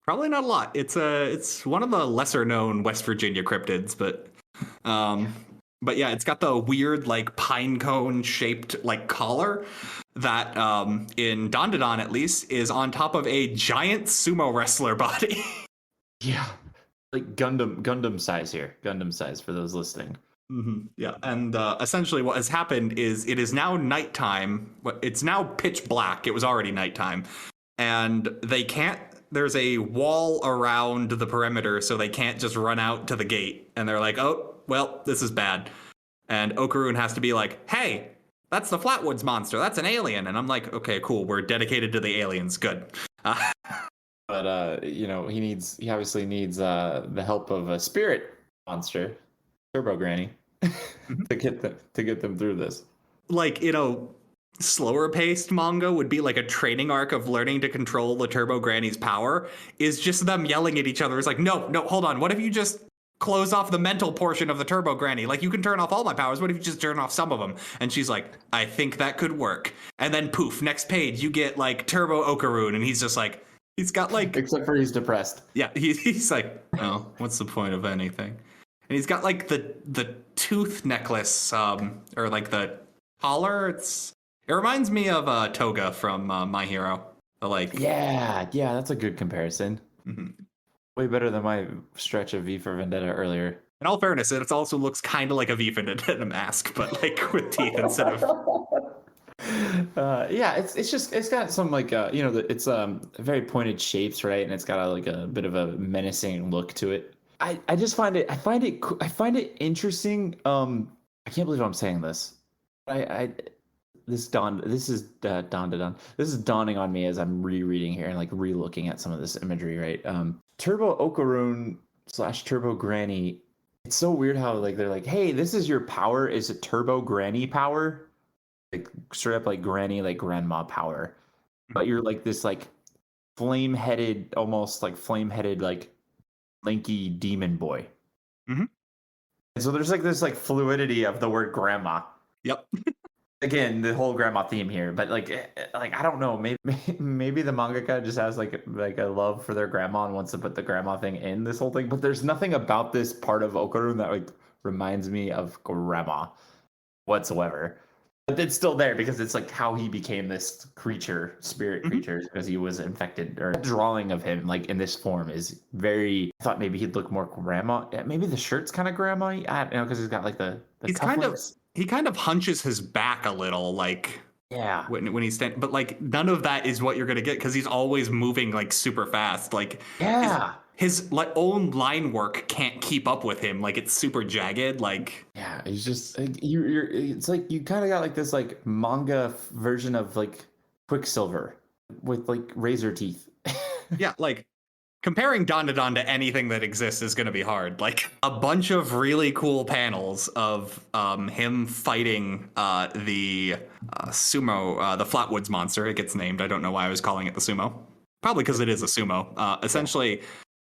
Probably not a lot. It's one of the lesser known West Virginia cryptids, but yeah, it's got the weird like pine cone shaped like collar that in Dandadan at least is on top of a giant sumo wrestler body. Yeah, like Gundam size here. Gundam size for those listening. Yeah, and essentially what has happened is it is now nighttime. It's now pitch black. It was already nighttime, and they can't. There's a wall around the perimeter, so they can't just run out to the gate. And they're like, "Oh, well, this is bad." And Okarun has to be like, "Hey, that's the Flatwoods monster. That's an alien." And I'm like, "Okay, cool. We're dedicated to the aliens. Good." But he obviously needs the help of a spirit monster, Turbo Granny, to get them through this. Like, slower paced manga would be like a training arc of learning to control the Turbo Granny's power is just them yelling at each other. It's like, no, hold on. What if you just close off the mental portion of the Turbo Granny? Like, you can turn off all my powers. What if you just turn off some of them? And she's like, I think that could work. And then poof, next page, you get like Turbo Okarun, and he's just like, he's got like, except for he's depressed. yeah, he's like, oh, what's the point of anything? And he's got like the tooth necklace, or like the collar. It reminds me of Toga from My Hero. Yeah, that's a good comparison. Mm-hmm. Way better than my stretch of V for Vendetta earlier. In all fairness, it also looks kind of like a V for Vendetta mask, but like with teeth instead of. Yeah, it's got some like it's very pointed shapes, right? And it's got a bit of a menacing look to it. I just find it interesting. I can't believe I'm saying this. This is Dandadan. This is dawning on me as I'm rereading here and like re-looking at some of this imagery, right? Turbo Okarun / Turbo Granny. It's so weird how like they're like, hey, this is your power. Is it Turbo Granny power? Like straight up like granny, like grandma power. But you're like this like flame-headed, almost like flame-headed, like lanky demon boy. Mm-hmm. And so there's like this like fluidity of the word grandma. Yep. Again, the whole grandma theme here, but like I don't know, maybe the mangaka just has like a love for their grandma and wants to put the grandma thing in this whole thing. But there's nothing about this part of Okarun that like reminds me of grandma whatsoever. But it's still there because it's like how he became this spirit creature, because he was infected. Or drawing of him like in this form is very. I thought maybe he'd look more grandma. Maybe the shirt's kind of grandma. I don't know, because he's got like the he's cufflinks. He kind of hunches his back a little, like when he's standing. But like none of that is what you're gonna get because he's always moving like super fast. Like his like own line work can't keep up with him. Like it's super jagged. Like he's just you're. It's like you kind of got like this like manga version of like Quicksilver with like razor teeth. Yeah, like comparing Dandadan to anything that exists is going to be hard. Like a bunch of really cool panels of him fighting the sumo, the Flatwoods monster. It gets named. I don't know why I was calling it the sumo. Probably because it is a sumo. Essentially,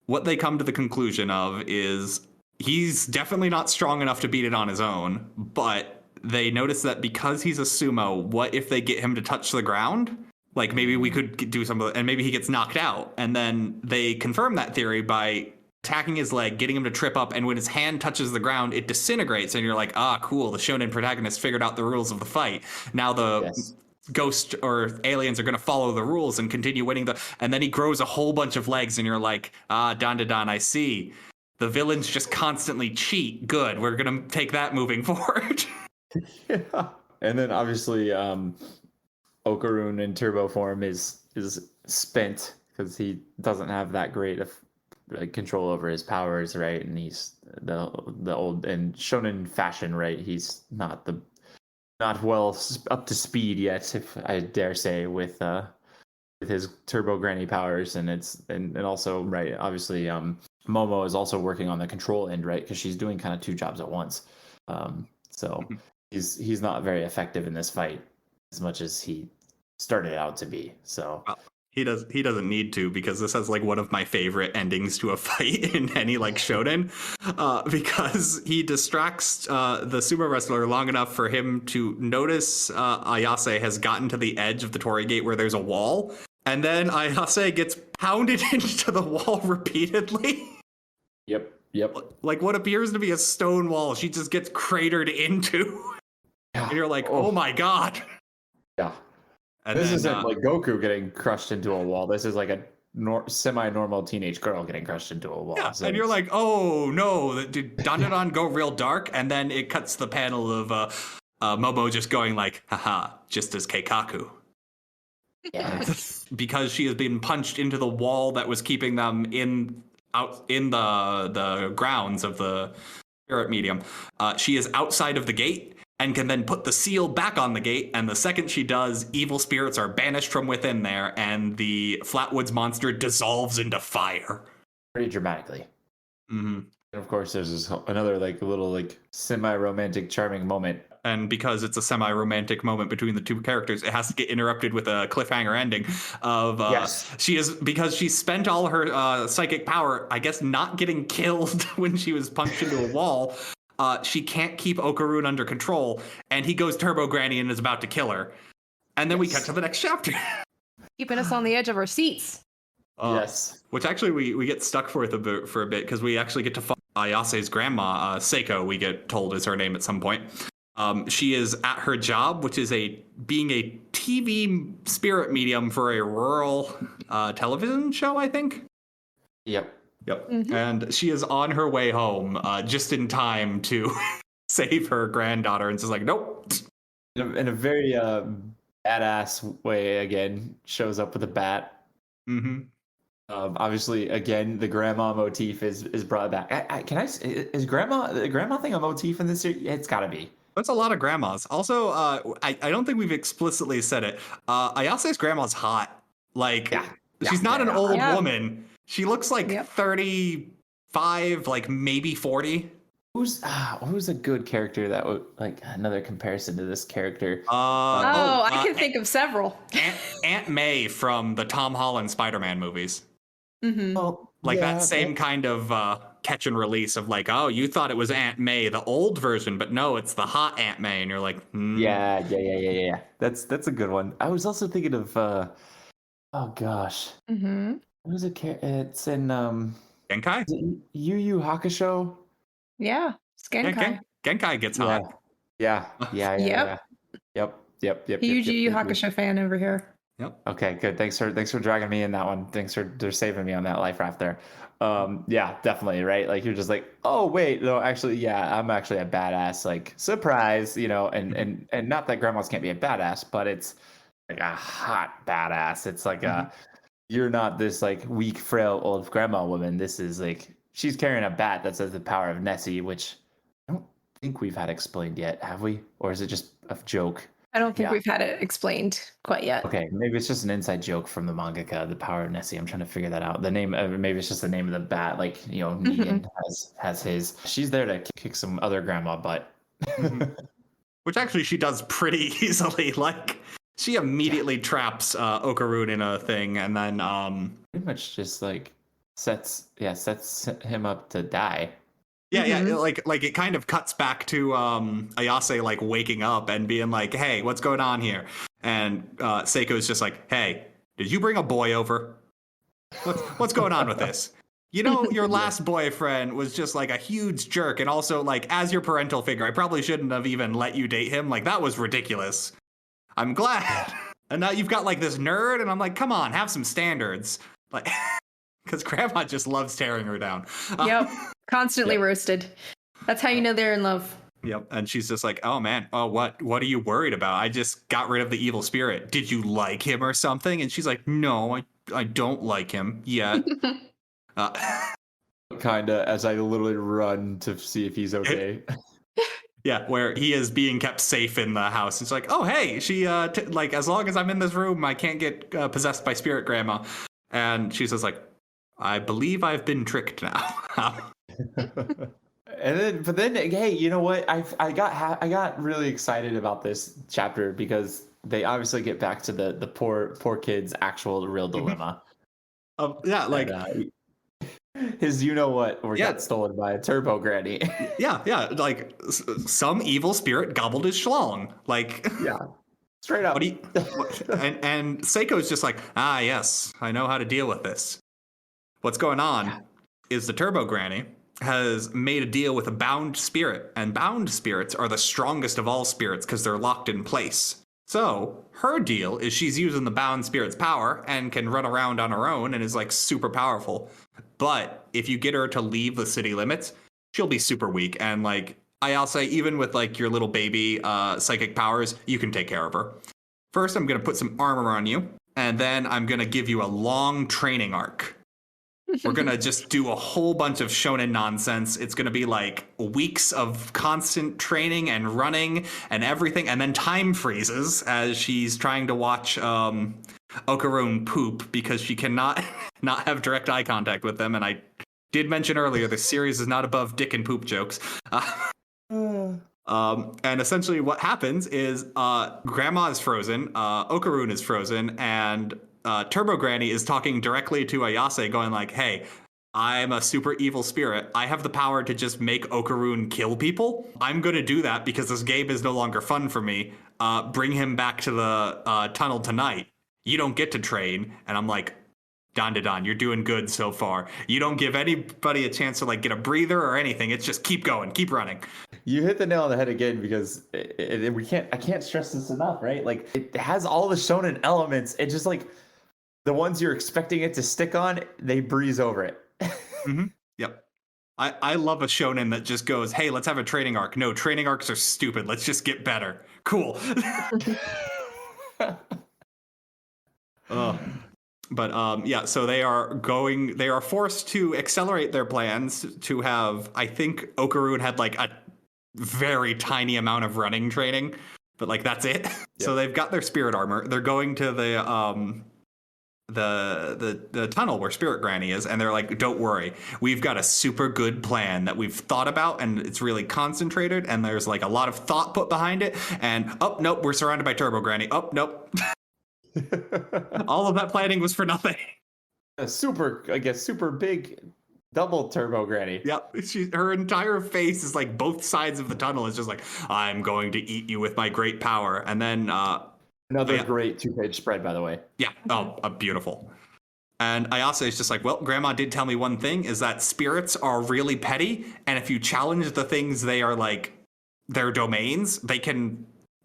what they come to the conclusion of is he's definitely not strong enough to beat it on his own, but they notice that because he's a sumo, what if they get him to touch the ground? Like maybe we could do some of it, and maybe he gets knocked out. And then they confirm that theory by attacking his leg, getting him to trip up, and when his hand touches the ground, it disintegrates. And you're like, cool, the shonen protagonist figured out the rules of the fight. Now the ghost or aliens are going to follow the rules and continue winning and then he grows a whole bunch of legs, and you're like, Dandadan, I see. The villains just constantly cheat. Good, we're going to take that moving forward. Yeah. And then obviously, Okarun in turbo form is spent because he doesn't have that great of control over his powers, right? And he's the old in shonen fashion, right? He's not well up to speed yet, if I dare say, with his turbo granny powers. And and also, right, obviously Momo is also working on the control end, right? Because she's doing kind of two jobs at once. So he's not very effective in this fight as much as he started out to be. So he doesn't need to, because this has like one of my favorite endings to a fight in any like shonen, because he distracts the sumo wrestler long enough for him to notice Ayase has gotten to the edge of the torii gate where there's a wall, and then Ayase gets pounded into the wall repeatedly. Yep. Like what appears to be a stone wall, she just gets cratered into. And you're like, oh my god. Yeah. And this then, isn't like Goku getting crushed into a wall. This is like a semi-normal teenage girl getting crushed into a wall. Yeah, so and you're like, oh no, did Dandadan go real dark? And then it cuts the panel of Momo just going like, haha, just as Keikaku. Yes. Because she has been punched into the wall that was keeping them out in the grounds of the spirit medium. She is outside of the gate and can then put the seal back on the gate. And the second she does, evil spirits are banished from within there, and the Flatwoods monster dissolves into fire. Pretty dramatically. Mm-hmm. And of course, there's another like little like semi-romantic, charming moment and because it's a semi-romantic moment between the two characters, it has to get interrupted with a cliffhanger ending of because she spent all her psychic power, I guess, not getting killed when she was punched into a wall. She can't keep Okarun under control, and he goes Turbo Granny and is about to kill her. And then we cut to the next chapter. Keeping us on the edge of our seats. Yes. Which actually we get stuck for a bit because we actually get to follow Ayase's grandma, Seiko, we get told is her name at some point. She is at her job, which is being a TV spirit medium for a rural television show, I think. Yep. Mm-hmm. And she is on her way home just in time to save her granddaughter, and just like, nope. In a very badass way, again, shows up with a bat. Mm-hmm. Obviously, again, the grandma motif is brought back. Is the grandma thing a motif in this series? It's got to be. That's a lot of grandmas. Also, I don't think we've explicitly said it. Ayase's grandma's hot. Like, she's not an old woman. She looks like 35, like maybe 40. Who's a good character that would, like, another comparison to this character? I can think of several. Aunt May from the Tom Holland Spider-Man movies. Mm-hmm. That same kind of catch and release of like, oh, you thought it was Aunt May, the old version, but no, it's the hot Aunt May, and you're like, yeah. That's a good one. I was also thinking of, oh gosh, Mm-hmm. what was it? It's in Genkai. Yu Yu Hakusho. Yeah, Genkai. Genkai gets hot. Yeah. Yep. Huge Yu Yu Hakusho fan over here. Yep. Okay, good. Thanks for dragging me in that one. Thanks for saving me on that life raft there. Yeah, definitely, right? Like, you're just like, oh wait, no, actually, yeah, I'm actually a badass. Like, surprise, and not that grandmas can't be a badass, but it's like a hot badass. It's like you're not this like weak, frail old grandma woman. This is like, she's carrying a bat that says the power of Nessie, which I don't think we've had explained yet, have we? Or is it just a joke? I don't think we've had it explained quite yet. Okay, maybe it's just an inside joke from the mangaka, the power of Nessie. I'm trying to figure that out. The name, maybe it's just the name of the bat. Like, Negan has his. She's there to kick some other grandma butt. Which actually she does pretty easily. Like, she immediately traps Okarun in a thing, and then pretty much just like sets him up to die. Yeah, like it kind of cuts back to Ayase like waking up and being like, "Hey, what's going on here?" And Seiko's just like, "Hey, did you bring a boy over? What's going on with this? Your last boyfriend was just like a huge jerk, and also like as your parental figure, I probably shouldn't have even let you date him. Like, that was ridiculous. I'm glad." And now you've got like this nerd, and I'm like, "Come on, have some standards." Like, because grandma just loves tearing her down. Yep. Constantly roasted. That's how you know they're in love. Yep. And she's just like, "Oh man, what are you worried about? I just got rid of the evil spirit. Did you like him or something?" And she's like, "No, I don't like him yet." Kinda, as I literally run to see if he's okay. Yeah, where he is being kept safe in the house. It's like, "Oh hey, she like, as long as I'm in this room, I can't get possessed by spirit grandma." And she's just like, "I believe I've been tricked now." But then, hey, you know what? I got really excited about this chapter because they obviously get back to the poor kid's actual real dilemma. His got stolen by a turbo granny. yeah, like some evil spirit gobbled his schlong. Like, yeah, straight up. And Seiko's just like, yes, I know how to deal with this. What's going on is the turbo granny has made a deal with a bound spirit, and bound spirits are the strongest of all spirits because they're locked in place. So her deal is she's using the bound spirit's power and can run around on her own and is like super powerful. But if you get her to leave the city limits, she'll be super weak. And like, I'll say, even with like your little baby psychic powers, you can take care of her. First, I'm going to put some armor on you, and then I'm going to give you a long training arc. We're going to just do a whole bunch of shonen nonsense. It's going to be like weeks of constant training and running and everything. And then time freezes as she's trying to watch Okarun poop because she cannot not have direct eye contact with them. And I did mention earlier, the series is not above dick and poop jokes. And essentially what happens is Grandma is frozen, Okarun is frozen, and Turbo Granny is talking directly to Ayase going like, hey, I'm a super evil spirit. I have the power to just make Okarun kill people. I'm going to do that because this game is no longer fun for me. Bring him back to the tunnel tonight. You don't get to train. And I'm like, Dandadan, you're doing good so far. You don't give anybody a chance to like get a breather or anything. It's just keep going, keep running. You hit the nail on the head again because I can't stress this enough, right? Like it has all the shonen elements. It just like the ones you're expecting it to stick on, they breeze over it. Mm-hmm. Yep. I love a shonen that just goes, hey, let's have a training arc. No, training arcs are stupid. Let's just get better. Cool. But yeah, so they are forced to accelerate their plans to have, I think Okarun had like a very tiny amount of running training, but like that's it. Yep. So they've got their spirit armor. They're going to the tunnel where Spirit Granny is, and they're like, don't worry, we've got a super good plan that we've thought about, and it's really concentrated, and there's like a lot of thought put behind it, and oh nope, we're surrounded by Turbo Granny. Oh nope. All of that planning was for nothing. A super big double Turbo Granny. Yep. Her entire face is like both sides of the tunnel is just like, I'm going to eat you with my great power. And then another great 2-page spread, by the way. Yeah. Oh, beautiful. And Ayase is just like, well, Grandma did tell me one thing, is that spirits are really petty, and if you challenge the things they are like their domains,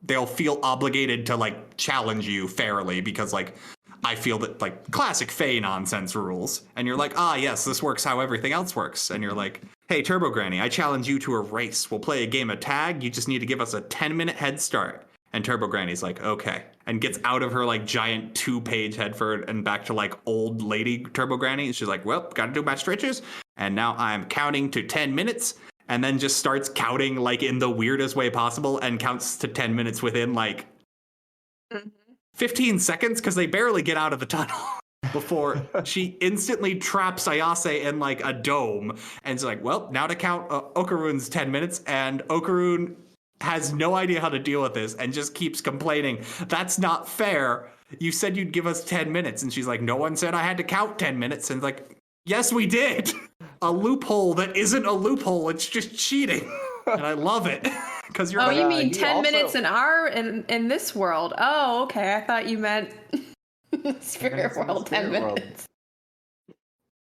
they'll feel obligated to like challenge you fairly, because like I feel that like classic Fae nonsense rules. And you're like, yes, this works how everything else works. And you're like, hey, Turbo Granny, I challenge you to a race. We'll play a game of tag. You just need to give us a 10-minute head start. And Turbo Granny's like, okay. And gets out of her like giant 2-page headford and back to like old lady Turbo Granny. And she's like, well, gotta do my stretches. And now I'm counting to 10 minutes. And then just starts counting like in the weirdest way possible and counts to 10 minutes within like 15 seconds, because they barely get out of the tunnel before she instantly traps Ayase in like a dome. And it's like, well, now to count Okarun's 10 minutes. And Okarun has no idea how to deal with this and just keeps complaining. That's not fair. You said you'd give us 10 minutes. And she's like, no one said I had to count 10 minutes. And it's like, yes, we did. A loophole that isn't a loophole. It's just cheating. And I love it. Because you're you mean 10 minutes in this world? Oh, okay. I thought you meant spirit world 10 minutes.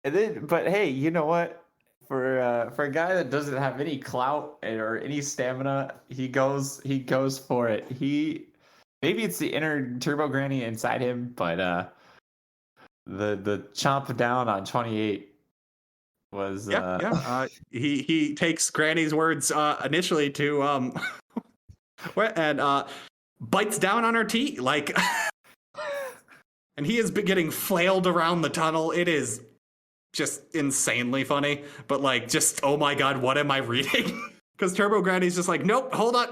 And then, but hey, you know what? For a guy that doesn't have any clout or any stamina, he goes for it. Maybe it's the inner Turbo Granny inside him, but the chomp down on 28 was he takes Granny's words initially to and bites down on her teeth like and he has been getting flailed around the tunnel. It is just insanely funny, but like just oh my god, what am I reading? Because Turbo Granny's just like, nope, hold on,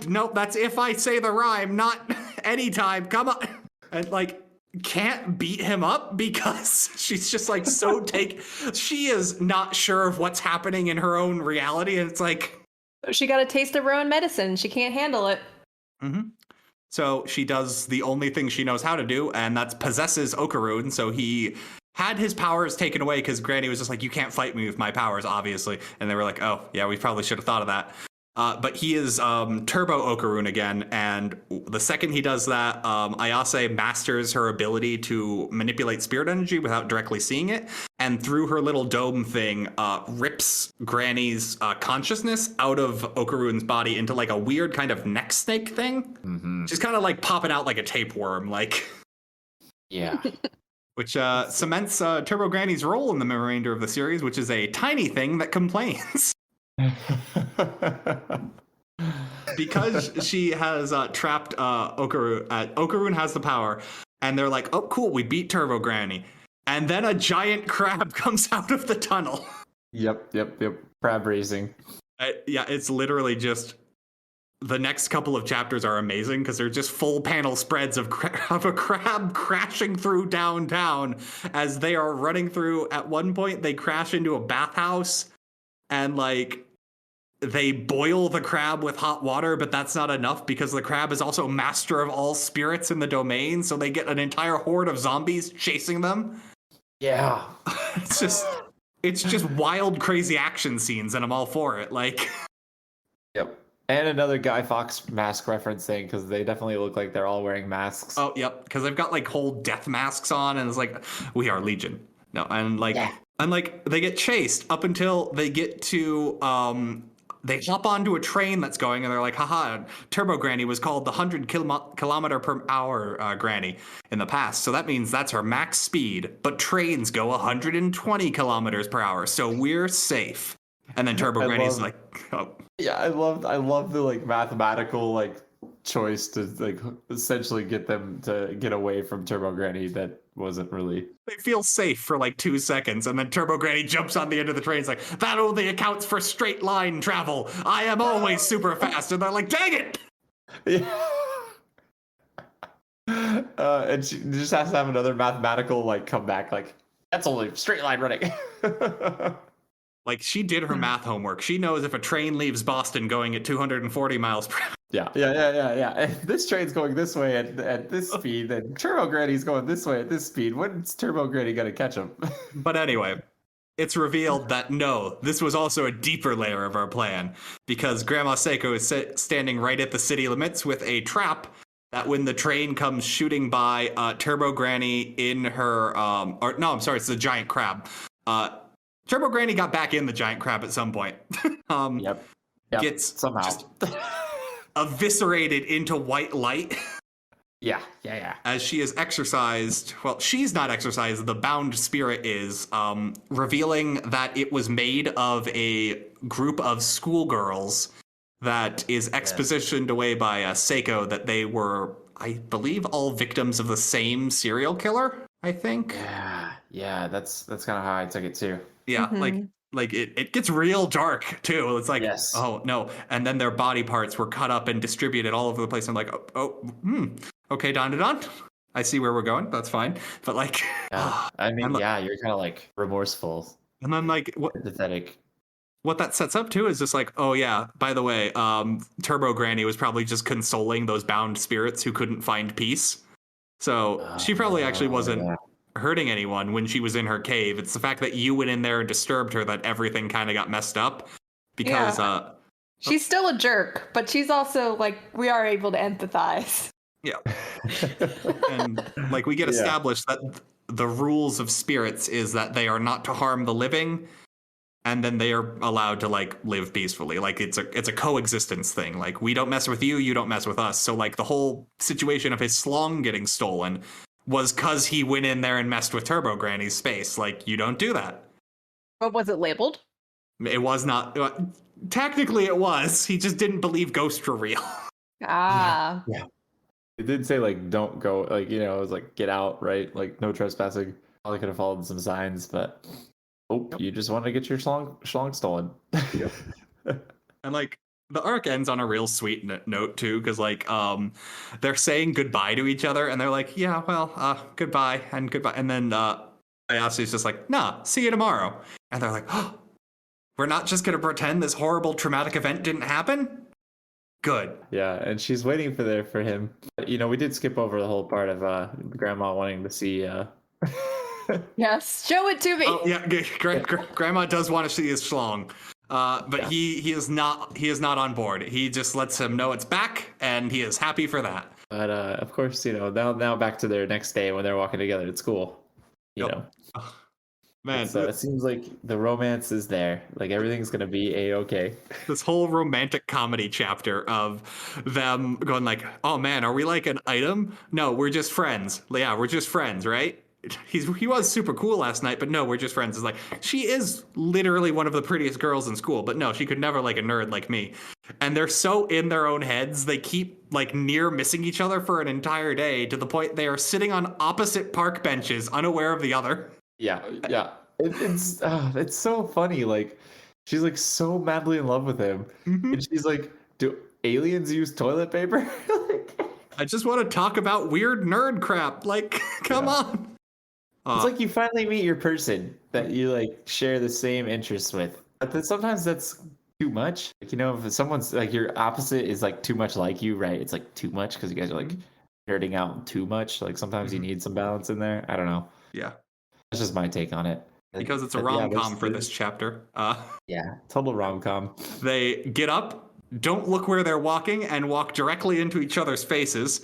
nope, that's if I say the rhyme, not anytime, come on. And like can't beat him up because she's just like she is not sure of what's happening in her own reality, and it's like she got a taste of her own medicine. She can't handle it. So she does the only thing she knows how to do, and that's possesses Okarun. So he had his powers taken away because Granny was just like, you can't fight me with my powers, obviously. And they were like, oh yeah, we probably should have thought of that. But he is Turbo Okarun again, and the second he does that, Ayase masters her ability to manipulate spirit energy without directly seeing it, and through her little dome thing, rips Granny's consciousness out of Okarun's body into like a weird kind of neck snake thing. She's kind of like popping out like a tapeworm, like. Yeah. Which cements Turbo Granny's role in the remainder of the series, which is a tiny thing that complains. Because she has trapped Okarun. Okarun has the power, and they're like, oh cool, we beat Turbo Granny. And then a giant crab comes out of the tunnel. Yep. Crab racing. Yeah, it's literally just the next couple of chapters are amazing because they're just full panel spreads of a crab crashing through downtown as they are running through. At one point, they crash into a bathhouse, and like they boil the crab with hot water, but that's not enough because the crab is also master of all spirits in the domain, so they get an entire horde of zombies chasing them. Yeah. It's just wild, crazy action scenes, and I'm all for it. Like, Yep. And another Guy Fawkes mask reference thing, because they definitely look like they're all wearing masks. oh, yep, because they've got like whole death masks on, and it's like, we are Legion. No, and like, they get chased up until they get to they hop onto a train that's going, and they're like, haha, Turbo Granny was called the 100-kilometer-per-hour Granny in the past. So that means that's her max speed. But trains go 120 kilometers per hour, so we're safe. And then Turbo Granny's like, oh. Yeah, I love the like mathematical like choice to like essentially get them to get away from Turbo Granny that wasn't really. They feel safe for like 2 seconds, and then Turbo Granny jumps on the end of the train. It's like, that only accounts for straight line travel. I am always super fast. And they're like, dang it! Yeah. And she just has to have another mathematical like comeback. Like, that's only straight line running. Like, she did her math homework. She knows if a train leaves Boston going at 240 miles per hour. Yeah. If this train's going this way at this speed, then Turbo Granny's going this way at this speed. When's Turbo Granny gonna catch him? But anyway, it's revealed that no, this was also a deeper layer of our plan, because Grandma Seiko is standing right at the city limits with a trap that when the train comes shooting by, Turbo Granny in her, it's the giant crab. Turbo Granny got back in the giant crab at some point. Yep. Gets somehow just eviscerated into white light. Yeah. As she is exorcised, well, she's not exorcised, the bound spirit is, revealing that it was made of a group of schoolgirls that is expositioned away by Seiko, that they were, I believe, all victims of the same serial killer, I think. Yeah, that's kind of how I took it too. Yeah, like it gets real dark too. It's like, yes. Oh no. And then their body parts were cut up and distributed all over the place. I'm like, okay, Dandadan. I see where we're going. That's fine. But like, I mean, you're kind of like remorseful. And then like, pathetic. What that sets up too is just like, oh yeah, by the way, Turbo Granny was probably just consoling those bound spirits who couldn't find peace. So she probably actually wasn't hurting anyone when she was in her cave. It's the fact that you went in there and disturbed her that everything kind of got messed up, because she's still a jerk, but she's also like, we are able to empathize. Yeah. And like, we get established that the rules of spirits is that they are not to harm the living, and then they are allowed to like live peacefully. Like, it's a coexistence thing. Like, we don't mess with you, you don't mess with us. So like, the whole situation of his slong getting stolen was because he went in there and messed with Turbo Granny's space. Like, you don't do that. But was it labeled? It was not. Technically, it was. He just didn't believe ghosts were real. Yeah. It did say like, don't go. Like, it was like, get out, right? Like, no trespassing. Probably could have followed some signs, but you just want to get your schlong stolen. And like, the arc ends on a real sweet note too, because like, they're saying goodbye to each other, and they're like, yeah, well, goodbye, and goodbye. And then Ayase's just like, nah, see you tomorrow. And they're like, oh, we're not just going to pretend this horrible traumatic event didn't happen? Good. Yeah, and she's waiting for him. We did skip over the whole part of Grandma wanting to see... Yes, show it to me. Oh, yeah, Grandma does want to see his schlong. But he is not on board. He just lets him know it's back, and he is happy for that. But of course, now back to their next day when they're walking together at school. Man, so it seems like the romance is there. Like, everything's gonna be a-okay. This whole romantic comedy chapter of them going like, oh man, are we like an item? No, we're just friends. Yeah, we're just friends, right? He was super cool last night, but no, we're just friends. It's like, she is literally one of the prettiest girls in school, but no, she could never like a nerd like me. And they're so in their own heads, they keep like near missing each other for an entire day, to the point they are sitting on opposite park benches, unaware of the other. Yeah. It's so funny. Like, she's like so madly in love with him, and she's like, do aliens use toilet paper? I just want to talk about weird nerd crap. Like, come on. It's like you finally meet your person that you like share the same interests with. But then sometimes that's too much. Like, you know, if someone's like your opposite is like too much like you, right? It's like too much because you guys are like nerding out too much. Like sometimes you need some balance in there. I don't know. Yeah. That's just my take on it. Because it's a But rom-com for there's- this chapter. Yeah, total rom-com. They get up, don't look where they're walking, and walk directly into each other's faces.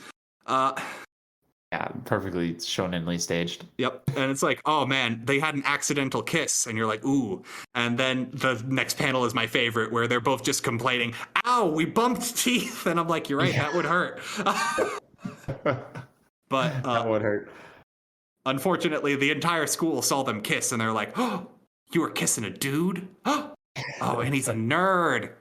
Yeah, perfectly shonenly staged. Yep. And it's like, oh man, they had an accidental kiss. And you're like, ooh. And then the next panel is my favorite, where they're both just complaining, ow, we bumped teeth. And I'm like, you're right, that would hurt. But that would hurt. Unfortunately, the entire school saw them kiss, and they're like, oh, you were kissing a dude? Oh, and he's a nerd.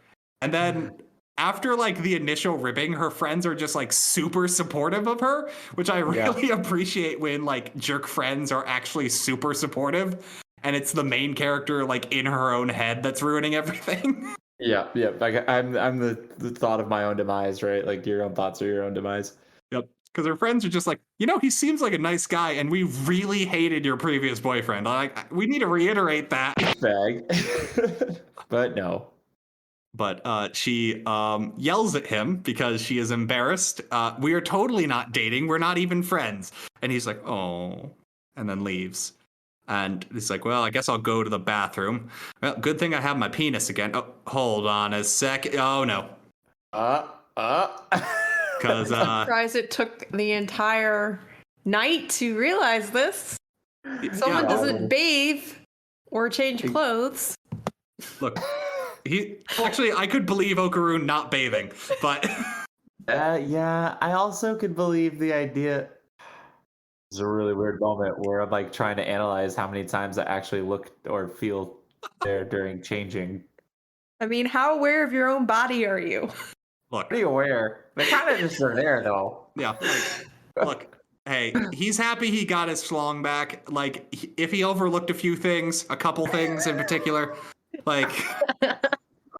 And then after like the initial ribbing, her friends are just like super supportive of her, which I really appreciate when like jerk friends are actually super supportive, and it's the main character like in her own head that's ruining everything. Yeah. Like I'm the thought of my own demise, right? Like your own thoughts are your own demise. Yep. Because her friends are just like, you know, he seems like a nice guy, and we really hated your previous boyfriend. Like, we need to reiterate that. Bag. But no. But she yells at him because she is embarrassed. We are totally not dating. We're not even friends. And he's like, oh, and then leaves. And he's like, well, I guess I'll go to the bathroom. Well, good thing I have my penis again. Oh, hold on a sec. Oh, no. Because Surprised it took the entire night to realize this. Someone doesn't bathe or change clothes. Look, I could believe Okarun not bathing, but yeah, I also could believe the idea. It's a really weird moment where I'm like trying to analyze how many times I actually look or feel there during changing. I mean, how aware of your own body are you? look, Pretty aware. They kind of just are there though. yeah. Look, hey, he's happy he got his schlong back. Like, if he overlooked a few things, a couple things in particular, like,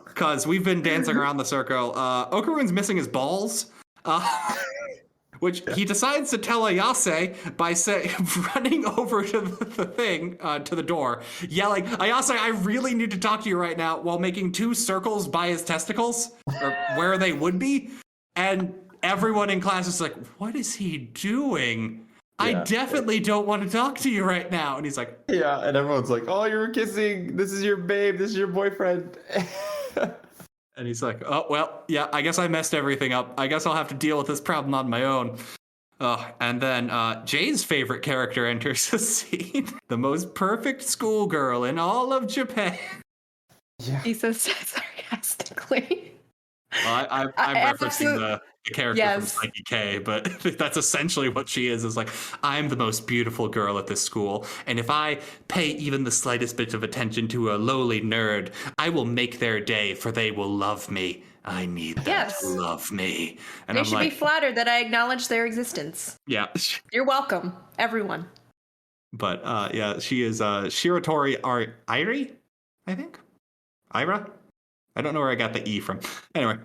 because we've been dancing around the circle. Okarun's missing his balls, which he decides to tell Ayase by running over to the thing, to the door, yelling, Ayase, I really need to talk to you right now, while making 2 circles by his testicles, or where they would be. And everyone in class is like, what is he doing? Yeah. I definitely don't want to talk to you right now. And he's like, yeah, and everyone's like, oh, you were kissing. This is your babe. This is your boyfriend. And he's like, oh, well, yeah, I guess I messed everything up. I guess I'll have to deal with this problem on my own. And then Jay's favorite character enters the scene. The most perfect schoolgirl in all of Japan. Yeah. He says that sarcastically. Well, I'm referencing the character from Psyche K, but that's essentially what she is like, I'm the most beautiful girl at this school, and if I pay even the slightest bit of attention to a lowly nerd, I will make their day, for they will love me. I need them to love me. And they should be flattered that I acknowledge their existence. Yeah. You're welcome, everyone. But yeah, she is Shiratori Airi, I think? Ira? I don't know where I got the E from. Anyway.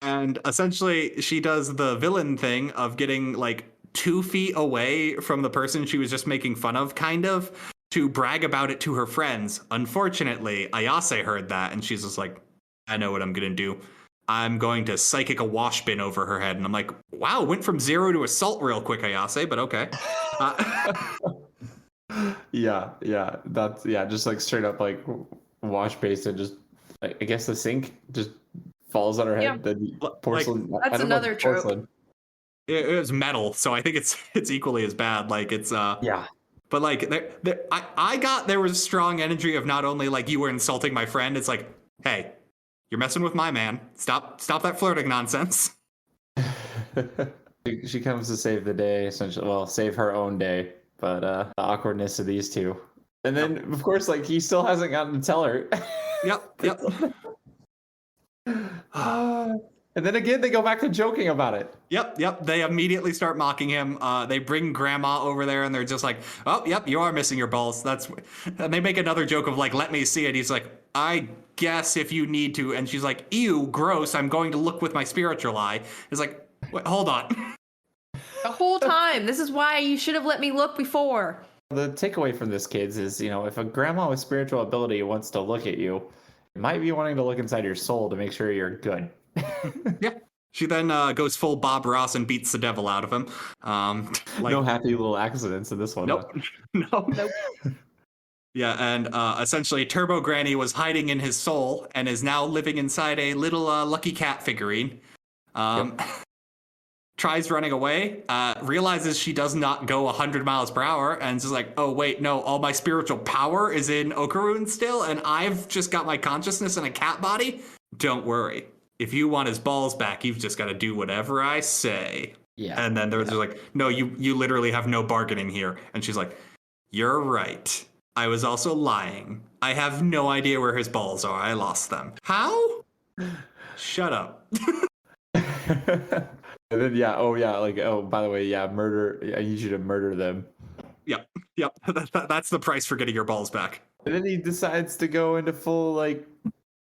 And essentially, she does the villain thing of getting like 2 feet away from the person she was just making fun of, kind of, to brag about it to her friends. Unfortunately, Ayase heard that, and she's just like, I know what I'm going to do. I'm going to psychic a wash bin over her head. And I'm like, wow, went from 0 to assault real quick, Ayase, but okay. Yeah, that's, just like straight up like wash basin, just I guess the sink just falls on her head. Yeah. The porcelain. Like, that's another trope. It was metal, so I think it's equally as bad. Like it's yeah. But like I got there was strong energy of not only like you were insulting my friend. It's like, hey, you're messing with my man. Stop that flirting nonsense. She comes to save the day, essentially. Well, save her own day, but the awkwardness of these two. And then, of course, like he still hasn't gotten to tell her. Yep. And then again, they go back to joking about it. Yep. They immediately start mocking him. They bring grandma over there, and they're just like, "Oh, yep, you are missing your balls." And they make another joke of like, "Let me see it." He's like, "I guess if you need to." And she's like, "Ew, gross. I'm going to look with my spiritual eye." He's like, wait, "Hold on." The whole time. This is why you should have let me look before. The takeaway from this, kids, is, if a grandma with spiritual ability wants to look at you, might be wanting to look inside your soul to make sure you're good. Yeah. She then goes full Bob Ross and beats the devil out of him. No happy little accidents in this one. Nope. Huh? Nope. Yeah, and essentially Turbo Granny was hiding in his soul and is now living inside a little Lucky Cat figurine. Tries running away, realizes she does not go 100 miles per hour, and is just like, oh, wait, no, all my spiritual power is in Okarun still, and I've just got my consciousness in a cat body? Don't worry. If you want his balls back, you've just got to do whatever I say. Yeah. And then they're just like, no, you literally have no bargaining here. And she's like, you're right. I was also lying. I have no idea where his balls are. I lost them. How? Shut up. And then by the way, murder. I need you to murder them. Yep. That's the price for getting your balls back. And then he decides to go into full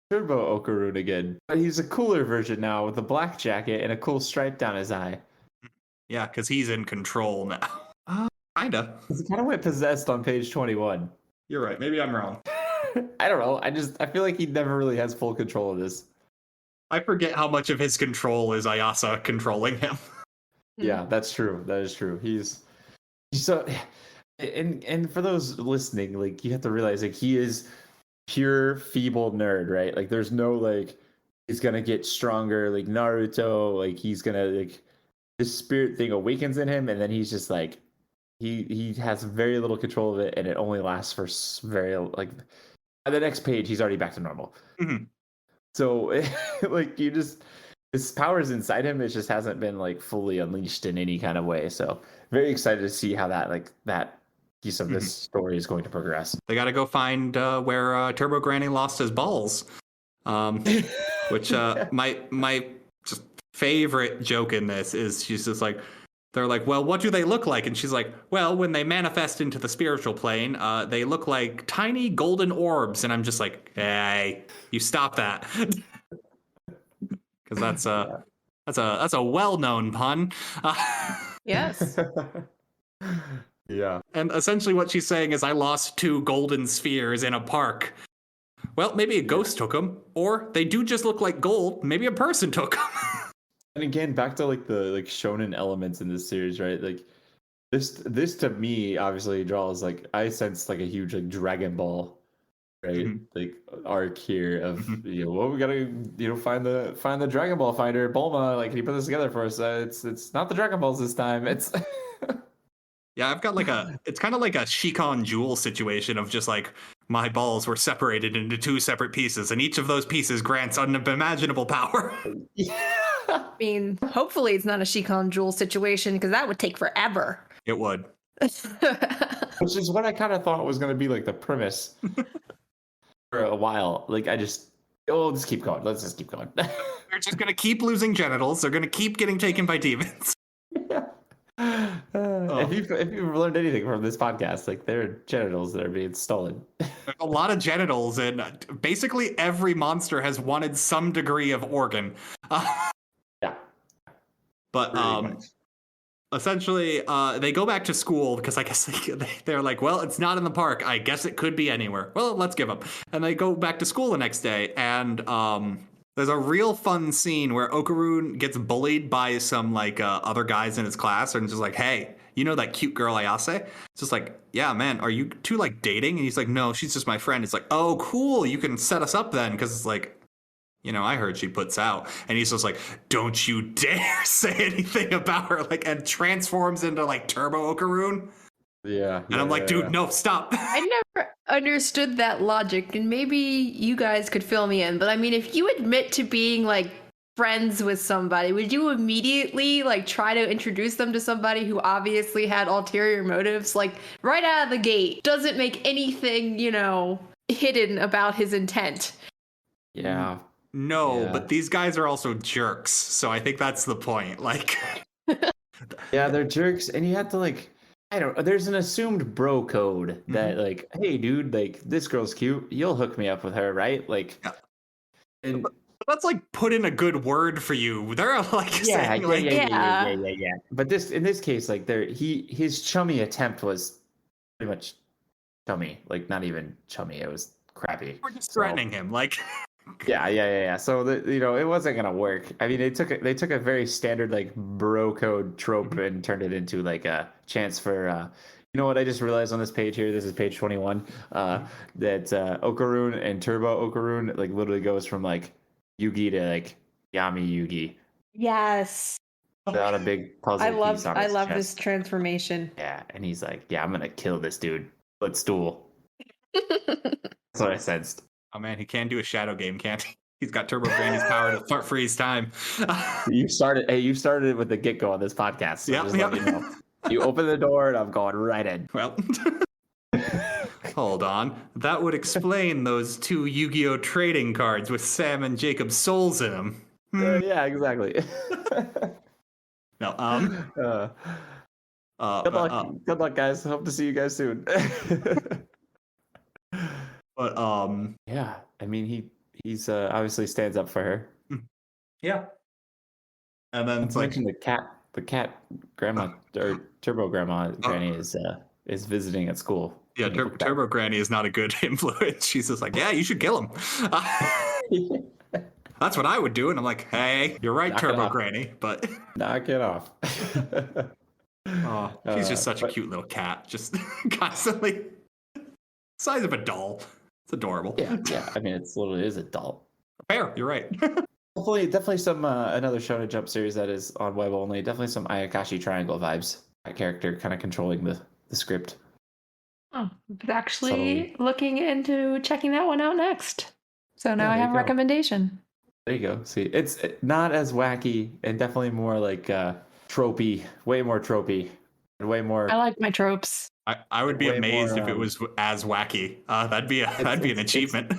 Turbo Okarun again. But he's a cooler version now with a black jacket and a cool stripe down his eye. Yeah, because he's in control now. Kinda. He kind of went possessed on page 21. You're right. Maybe I'm wrong. I don't know. I feel like he never really has full control of this. I forget how much of his control is Ayase controlling him. Yeah, that's true. That is true. He's so, and for those listening, you have to realize he is pure feeble nerd, right? There's no he's gonna get stronger like Naruto. He's gonna this spirit thing awakens in him, and then he's just he has very little control of it, and it only lasts for very by the next page he's already back to normal. Mm-hmm. So his powers inside him, it just hasn't been fully unleashed in any kind of way. So very excited to see how that piece of this story is going to progress. They got to go find where Turbo Granny lost his balls, which my just favorite joke in this is she's just they're like, well, what do they look like? And she's like, well, when they manifest into the spiritual plane, they look like tiny golden orbs. And I'm just like, hey, you stop that. Because that's a well-known pun. Yes. Yeah. And essentially what she's saying is I lost 2 golden spheres in a park. Well, maybe a ghost took them, or they do just look like gold. Maybe a person took them. And again, back to the shonen elements in this series, right? This to me obviously draws I sense a huge Dragon Ball, right? Arc here of well, we gotta find the Dragon Ball finder, Bulma. Can you put this together for us? It's not the Dragon Balls this time. It's yeah, I've got it's kind of like a Shikon Jewel situation of just my balls were separated into 2 separate pieces, and each of those pieces grants unimaginable power. Yeah. I mean, hopefully it's not a Shikon Jewel situation, because that would take forever. It would. Which is what I kind of thought was going to be the premise for a while. just keep going. Let's just keep going. They're just going to keep losing genitals. They're going to keep getting taken by demons. If you've learned anything from this podcast, there are genitals that are being stolen. There's a lot of genitals, and basically every monster has wanted some degree of organ. Yeah. But essentially, they go back to school because I guess they're like, well, it's not in the park. I guess it could be anywhere. Well, let's give up. And they go back to school the next day, and there's a real fun scene where Okarun gets bullied by some other guys in his class, and just hey, you know that cute girl Ayase? It's just yeah, man, are you two dating? And he's like, no, she's just my friend. It's oh, cool, you can set us up then, because it's I heard she puts out. And he's just don't you dare say anything about her, and transforms into Turbo Okarun. Yeah. And I'm dude, no, stop. I never understood that logic, and maybe you guys could fill me in. But I mean, if you admit to being friends with somebody, would you immediately try to introduce them to somebody who obviously had ulterior motives? Right out of the gate, doesn't make anything, hidden about his intent. Yeah. No, yeah. But these guys are also jerks, so I think that's the point. Yeah, they're jerks, and you have to I don't know, there's an assumed bro code that hey dude, this girl's cute, you'll hook me up with her, right? Yeah. And that's put in a good word for you. They're saying yeah. But in this case, his chummy attempt was pretty much chummy, not even chummy. It was crappy. We're just threatening him, like. Yeah. So it wasn't gonna work. I mean, they took a very standard like bro code trope and turned it into like a chance for. You know what? I just realized on this page here. This is page 21. That Okarun and Turbo Okarun like literally goes from like Yugi to like Yami Yugi. Yes. Without a big puzzle piece on his love chest. this transformation. Yeah, and he's like, "Yeah, I'm gonna kill this dude. Let's duel." That's what I sensed. Oh man, he can do a shadow game, can't he? He's got Turbo Granny's power to freeze time. You started it with the get-go on this podcast. So just let you know. You open the door and I'm going right in. Well, hold on. That would explain those 2 Yu-Gi-Oh! Trading cards with Sam and Jacob's souls in them. Yeah, exactly. No, good luck, guys. Hope to see you guys soon. But yeah, I mean he's obviously stands up for her. Yeah. And then it's like the cat grandma or Turbo Grandma Granny is visiting at school. Yeah, Turbo Granny is not a good influence. She's just like, yeah, you should kill him. That's what I would do, and I'm like, hey, you're right, Turbo Granny, but knock it off. She's just such a cute little cat, just constantly size of a doll. It's adorable. Yeah. I mean, it is adult. Fair, you're right. Definitely some another Shonen Jump series that is on web only. Definitely some Ayakashi Triangle vibes. That character kind of controlling the script. Oh, but actually looking into checking that one out next. So now I have a recommendation. There you go. See, it's not as wacky and definitely more like tropey, way more tropey, and way more. I like my tropes. I would be amazed if it was as wacky. That'd be an achievement.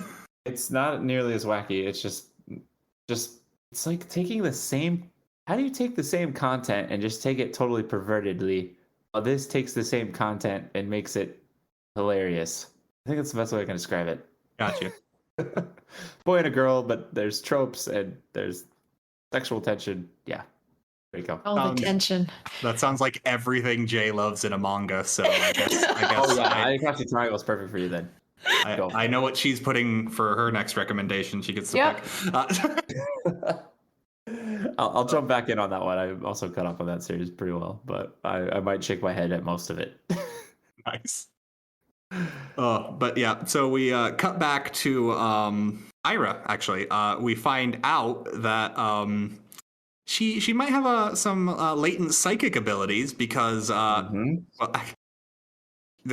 It's not nearly as wacky. It's just it's like taking the same. How do you take the same content and just take it totally pervertedly? Well, this takes the same content and makes it hilarious. I think that's the best way I can describe it. Gotcha. Boy and a girl, but there's tropes and there's sexual tension. Yeah. There you go. All the tension. That sounds like everything Jay loves in a manga, so I guess oh yeah, Ayakashi Triangle is perfect for you then. I know what she's putting for her next recommendation. She gets to pick. I'll jump back in on that one. I also cut off on that series pretty well, but I might shake my head at most of it. Nice. But yeah, so we cut back to Ira. Actually, we find out that she might have some latent psychic abilities because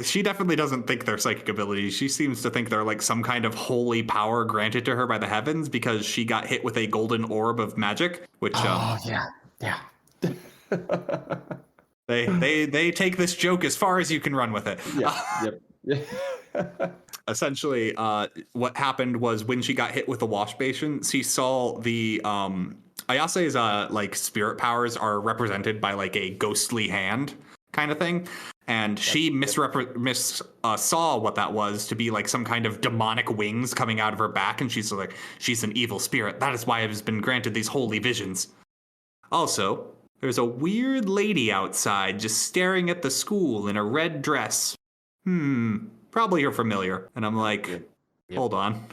she definitely doesn't think they're psychic abilities. She seems to think they're like some kind of holy power granted to her by the heavens because she got hit with a golden orb of magic, which yeah. They take this joke as far as you can run with it. Essentially, what happened was when she got hit with the wash basin, she saw the Ayase's like spirit powers are represented by like a ghostly hand kind of thing, and she saw what that was to be like some kind of demonic wings coming out of her back, and she's like, she's an evil spirit. That is why it has been granted these holy visions. Also, there's a weird lady outside just staring at the school in a red dress. Probably you're familiar. And I'm like, hold on.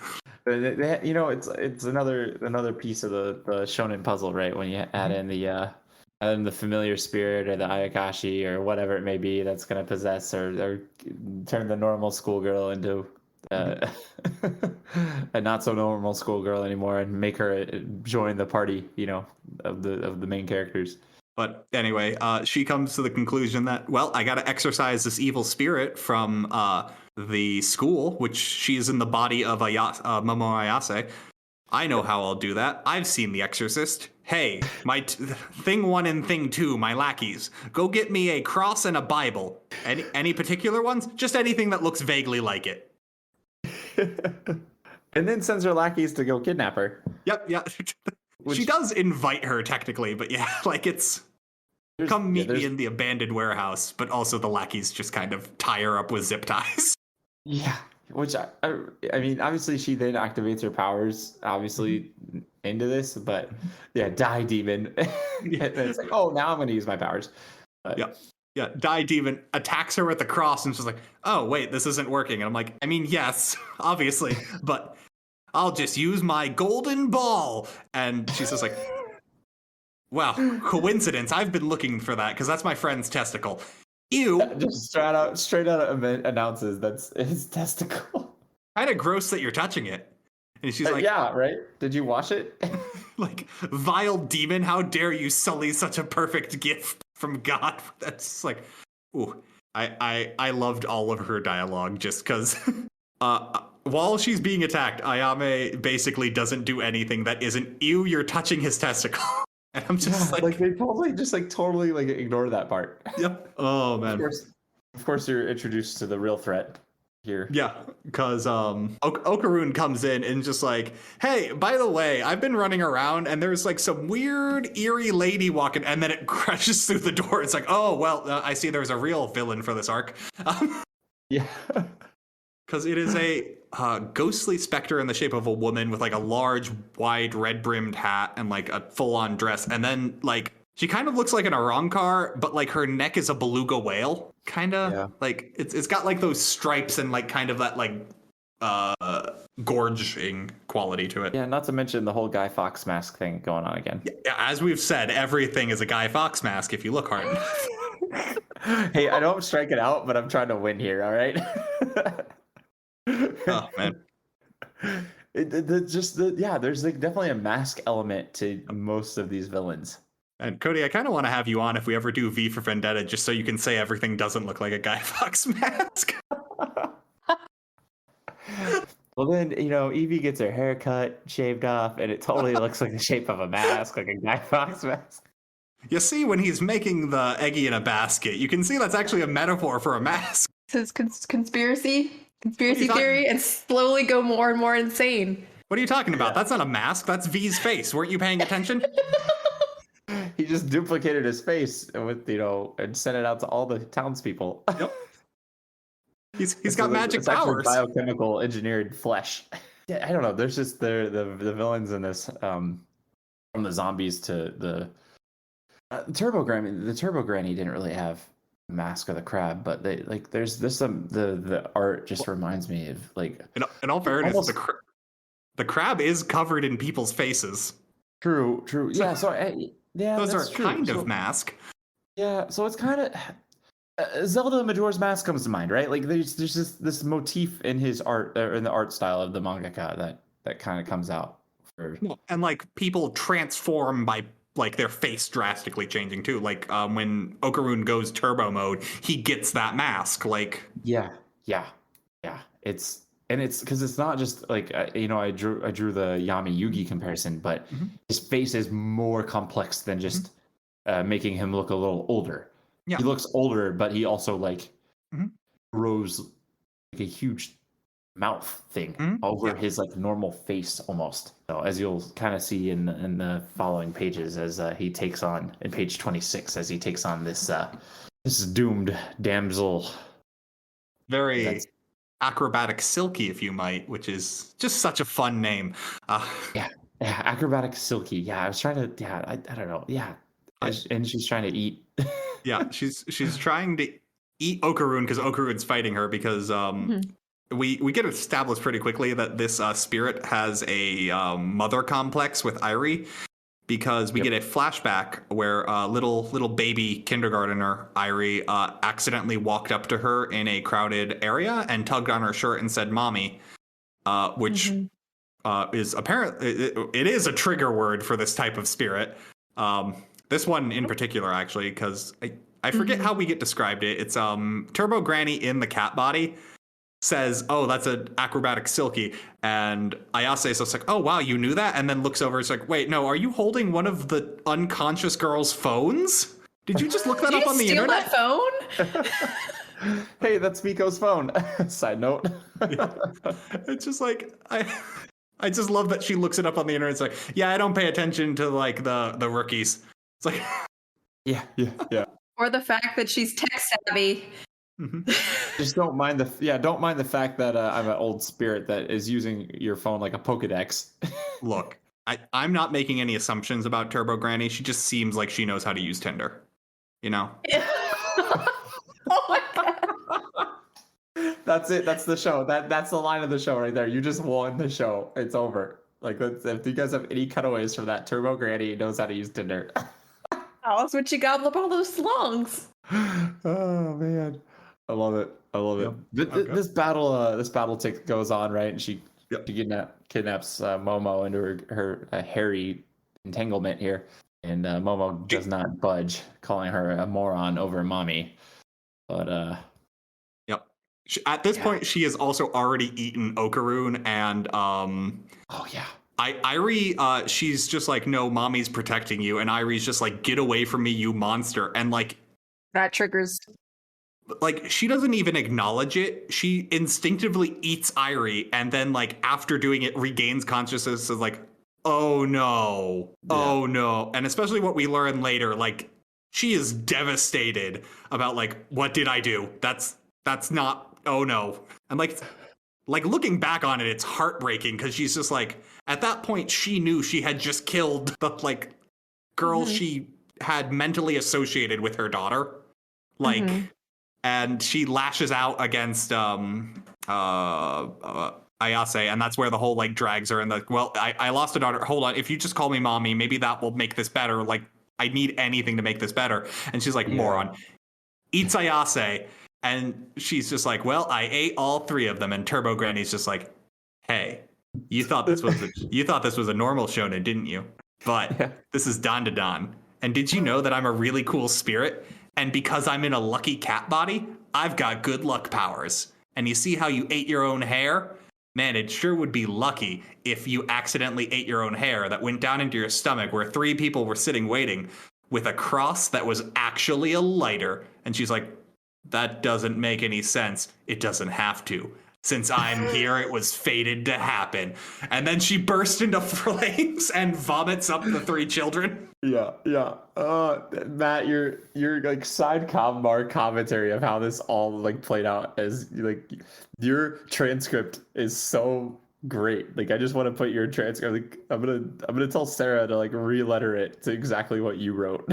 You know, it's another piece of the shonen puzzle, right? When you add in the familiar spirit or the Ayakashi or whatever it may be that's going to possess or turn the normal schoolgirl into a not so normal schoolgirl anymore and make her join the party, you know, of the main characters. But anyway, she comes to the conclusion that, well, I got to exorcise this evil spirit from the school, which she's in the body of Momo Ayase. I know how I'll do that. I've seen The Exorcist. Hey, my thing 1 and thing 2, my lackeys, go get me a cross and a Bible. Any particular ones? Just anything that looks vaguely like it. And then sends her lackeys to go kidnap her. Yep. She does invite her technically, but yeah, like come meet me in the abandoned warehouse, but also the lackeys just kind of tie her up with zip ties. Yeah, which I mean, obviously she then activates her powers, obviously into this, but yeah, die demon. And it's like, oh, now I'm going to use my powers. But, yeah. Yeah, Die Demon attacks her with the cross and she's like, oh, wait, this isn't working. And I'm like, I mean, yes, obviously, but I'll just use my golden ball. And she's just like, wow, coincidence. I've been looking for that because that's my friend's testicle. Ew. Just straight out announces that's his testicle. Kind of gross that you're touching it. And she's like, yeah, right? Did you wash it? like, vile demon, how dare you sully such a perfect gift from God? That's like, ooh. I loved all of her dialogue just because while she's being attacked, Ayame basically doesn't do anything that isn't, ew, you're touching his testicle. And I'm just like they probably just totally ignore that part. Yep. Oh man. Of course you're introduced to the real threat here. Yeah, because Okarun comes in and just like, hey, by the way, I've been running around and there's like some weird eerie lady walking, and then it crashes through the door. It's like, oh well, I see there's a real villain for this arc. Yeah. Because it is a ghostly specter in the shape of a woman with like a large, wide, red-brimmed hat and like a full-on dress. And then like she kind of looks like an Arankar, but like her neck is a beluga whale, kind of. Yeah. Like it's got like those stripes and like kind of that like gorging quality to it. Yeah, not to mention the whole Guy Fawkes mask thing going on again. Yeah, as we've said, everything is a Guy Fawkes mask if you look hard enough. Hey, I don't strike it out, but I'm trying to win here, all right? Oh man, there's like definitely a mask element to most of these villains. And Kodie, I kind of want to have you on if we ever do V for Vendetta, just so you can say everything doesn't look like a Guy Fawkes mask. Well, then Evie gets her hair cut, shaved off, and it totally looks like the shape of a mask, like a Guy Fawkes mask. You see, when he's making the eggy in a basket, you can see that's actually a metaphor for a mask. This is conspiracy theory, and slowly go more and more insane. What are you talking about? That's not a mask. That's V's face. Weren't you paying attention? He just duplicated his face with and sent it out to all the townspeople. Yep. He's got magic powers. Biochemical engineered flesh. Yeah, I don't know. There's just the villains in this, from the zombies to the Turbo Granny. The Turbo Granny didn't really have a mask of the crab, but there's the art just reminds me of like. In all fairness, the crab is covered in people's faces. True. Yeah. So those are true. kind of mask. Yeah. So it's kind of. Zelda Majora's Mask comes to mind, right? Like there's just this motif in his art, or in the art style of the mangaka that kind of comes out. And like people transform by like their face drastically changing too. Like when Okarun goes turbo mode, he gets that mask. Like yeah. It's because it's not just like I drew the Yami Yugi comparison, but his face is more complex than just making him look a little older. Yeah. He looks older, but he also grows like a huge mouth thing over his like normal face almost. So as you'll kind of see in the following pages, as he takes on in page 26, as he takes on this doomed damsel. Very acrobatic Silky, if you might, which is just such a fun name. Yeah, acrobatic Silky. Yeah, I was trying to. Yeah, I don't know. Yeah, and she's trying to eat. Yeah, she's trying to eat Okarun because Okarun's fighting her because we get established pretty quickly that this spirit has a mother complex with Irie because we get a flashback where little baby kindergartner Irie accidentally walked up to her in a crowded area and tugged on her shirt and said "mommy," which is apparently it is a trigger word for this type of spirit. This one in particular, actually, because I forget how we get described it. It's Turbo Granny in the cat body says, "Oh, that's an acrobatic Silky," and Ayase is just like, "Oh wow, you knew that?" And then looks over. It's like, "Wait, no, are you holding one of the unconscious girl's phones? Did you just look that up on the internet?" That phone? Hey, that's Miko's phone. Side note. Yeah. It's just like I just love that she looks it up on the internet. It's like, yeah, I don't pay attention to like the rookies. It's like, yeah. Or the fact that she's tech savvy. Just don't mind the fact that I'm an old spirit that is using your phone like a Pokedex. Look, I'm not making any assumptions about Turbo Granny. She just seems like she knows how to use Tinder. You know? Oh my god. That's it. That's the show. That's the line of the show right there. You just won the show. It's over. Like, if you guys have any cutaways from that, Turbo Granny knows how to use Tinder. Oh, that's what you gobble up all those slongs. Oh man, I love it. I love it. Okay. This battle goes on, right? And she kidnaps Momo into her hairy entanglement here, and Momo does not budge, calling her a moron over mommy. But at this point, she has also already eaten Okarun, and oh yeah. Irie, she's just like, no, mommy's protecting you, and Irie's just like, get away from me, you monster, and like That triggers. Like, she doesn't even acknowledge it. She instinctively eats Irie, and then like after doing it, regains consciousness. Is like, oh no, oh no, and especially what we learn later, like she is devastated about like, what did I do? That's not. Oh no, and like looking back on it, it's heartbreaking because she's just like, at that point, she knew she had just killed the like girl she had mentally associated with her daughter, like, and she lashes out against Ayase, and that's where the whole like drags her and the, well, I lost a daughter. Hold on, if you just call me mommy, maybe that will make this better. Like, I need anything to make this better. And she's like, moron, eats Ayase. And she's just like, well, I ate all three of them. And Turbo Granny's just like, hey, you thought this was a normal shonen, didn't you? But this is Dandadan. And did you know that I'm a really cool spirit? And because I'm in a lucky cat body, I've got good luck powers. And you see how you ate your own hair? Man, it sure would be lucky if you accidentally ate your own hair that went down into your stomach where 3 people were sitting waiting with a cross that was actually a lighter. And she's like, that doesn't make any sense. It doesn't have to. Since I'm here, it was fated to happen. And then she bursts into flames and vomits up the 3 children. Yeah. Matt, your like sidebar commentary of how this all like played out, as like your transcript is so great. Like, I just want to put your transcript. Like, I'm gonna tell Sarah to like re-letter it to exactly what you wrote.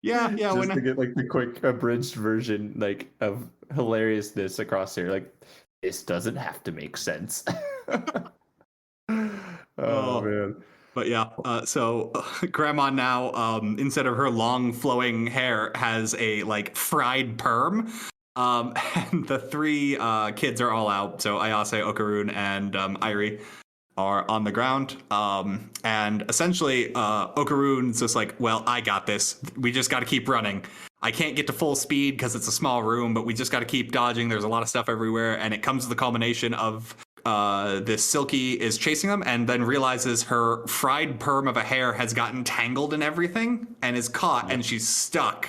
Yeah. Just to get like the quick abridged version, like, of hilariousness across here. Like, this doesn't have to make sense. Oh man. But yeah, so Grandma now, instead of her long flowing hair, has a like fried perm. And the 3 kids are all out. So Ayase, Okarun, and Irie are on the ground. And essentially, Okarun's just like, well, I got this. We just got to keep running. I can't get to full speed because it's a small room, but we just got to keep dodging. There's a lot of stuff everywhere. And it comes to the culmination of this Silky is chasing them and then realizes her fried perm of a hair has gotten tangled in everything and is caught, and she's stuck.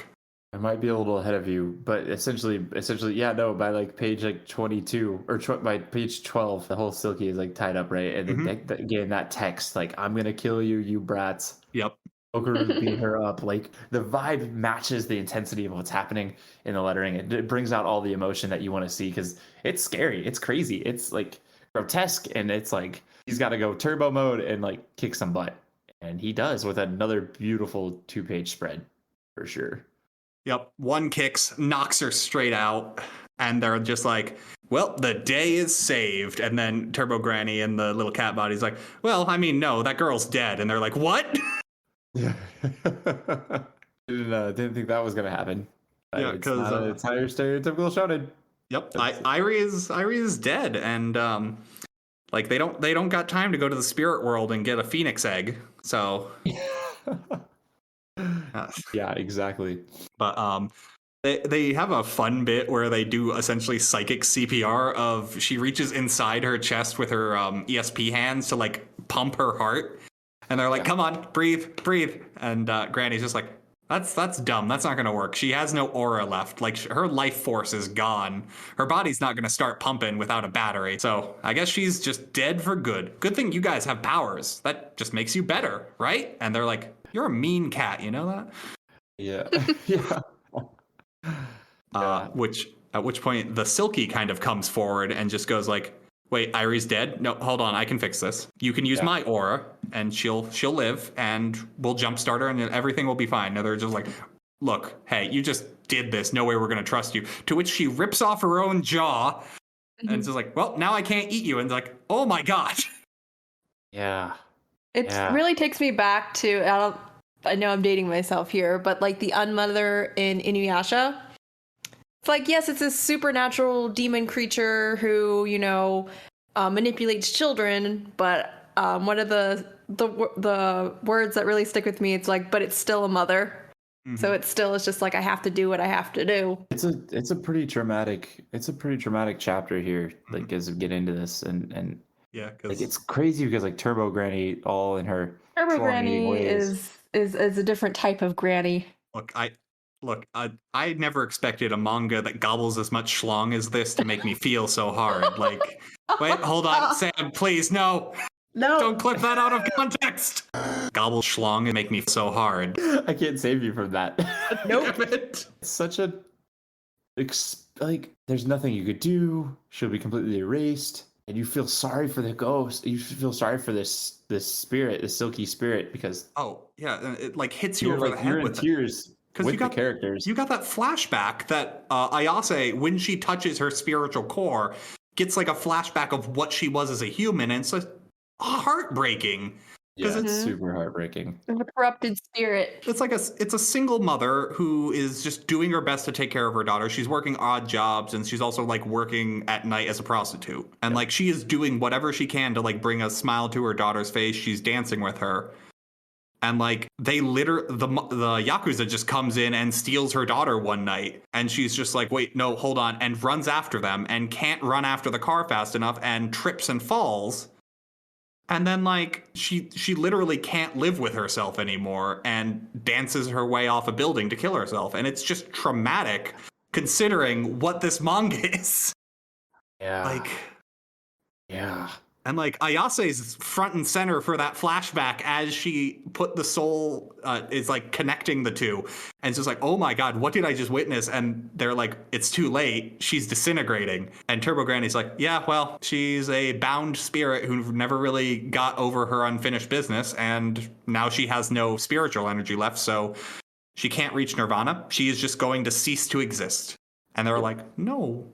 I might be a little ahead of you, but essentially, yeah, no, by like page like 22 or by page 12, the whole Silky is like tied up, right? And again, that text, like, I'm gonna kill you, you brats. Yep. Okarun beat her up. Like, the vibe matches the intensity of what's happening in the lettering. It brings out all the emotion that you want to see because it's scary, it's crazy, it's like grotesque, and it's like he's got to go turbo mode and like kick some butt, and he does with another beautiful 2-page spread for sure. Yep, 1 kicks, knocks her straight out, and they're just like, well, the day is saved. And then Turbo Granny and the little cat body's like, well, I mean, no, that girl's dead. And they're like, what? Yeah. Didn't think that was gonna happen. Yeah, because it's not your stereotypical shonen. Yep, Irie is dead, and like they don't got time to go to the spirit world and get a phoenix egg. So yeah, exactly. But they have a fun bit where they do essentially psychic CPR of she reaches inside her chest with her ESP hands to like pump her heart, and they're like, come on, breathe, and Granny's just like, that's dumb. That's not going to work. She has no aura left. Like, her life force is gone. Her body's not going to start pumping without a battery. So I guess she's just dead for good. Good thing you guys have powers. That just makes you better, right? And they're like, you're a mean cat. You know that? Yeah. Yeah. At which point the Silky kind of comes forward and just goes like, wait, Irie's dead? No, hold on. I can fix this. You can use my aura and she'll live, and we'll jumpstart her and everything will be fine. And they're just like, look, hey, you just did this. No way we're going to trust you. To which she rips off her own jaw and it's just like, well, now I can't eat you. And it's like, oh my God. Yeah. It really takes me back to, I know I'm dating myself here, but like the Unmother in Inuyasha. It's like, yes, it's a supernatural demon creature who, manipulates children, but one of the words that really stick with me, it's like, but it's still a mother. Mm-hmm. So it's just like, I have to do what I have to do. It's a pretty traumatic chapter here, like as we get into this and yeah, like it's crazy because like Turbo Granny all in her Turbo Granny is a different type of granny. Look, I never expected a manga that gobbles as much schlong as this to make me feel so hard. Like, wait, hold on, Sam, please, no. Don't clip that out of context. Gobble schlong and make me so hard. I can't save you from that. Nope. It's such a like. There's nothing you could do. She'll be completely erased, and you feel sorry for the ghost. You feel sorry for this spirit, this silky spirit, because it like hits you over the head with tears. Because you got the characters. You got that flashback that Ayase, when she touches her spiritual core, gets like a flashback of what she was as a human, and it's like heartbreaking. Yeah, it's super heartbreaking. The corrupted spirit. It's like it's a single mother who is just doing her best to take care of her daughter. She's working odd jobs, and she's also like working at night as a prostitute. And like she is doing whatever she can to like bring a smile to her daughter's face. She's dancing with her. And like the Yakuza just comes in and steals her daughter one night, and she's just like, wait, no, hold on, and runs after them and can't run after the car fast enough and trips and falls. And then like she literally can't live with herself anymore and dances her way off a building to kill herself. And it's just traumatic considering what this manga is. Yeah. Yeah. And like Ayase's front and center for that flashback as she put the soul is like connecting the two. And it's just like, oh my God, what did I just witness? And they're like, it's too late. She's disintegrating. And Turbo Granny's like, yeah, well, she's a bound spirit who never really got over her unfinished business. And now she has no spiritual energy left. So she can't reach nirvana. She is just going to cease to exist. And they're like, no,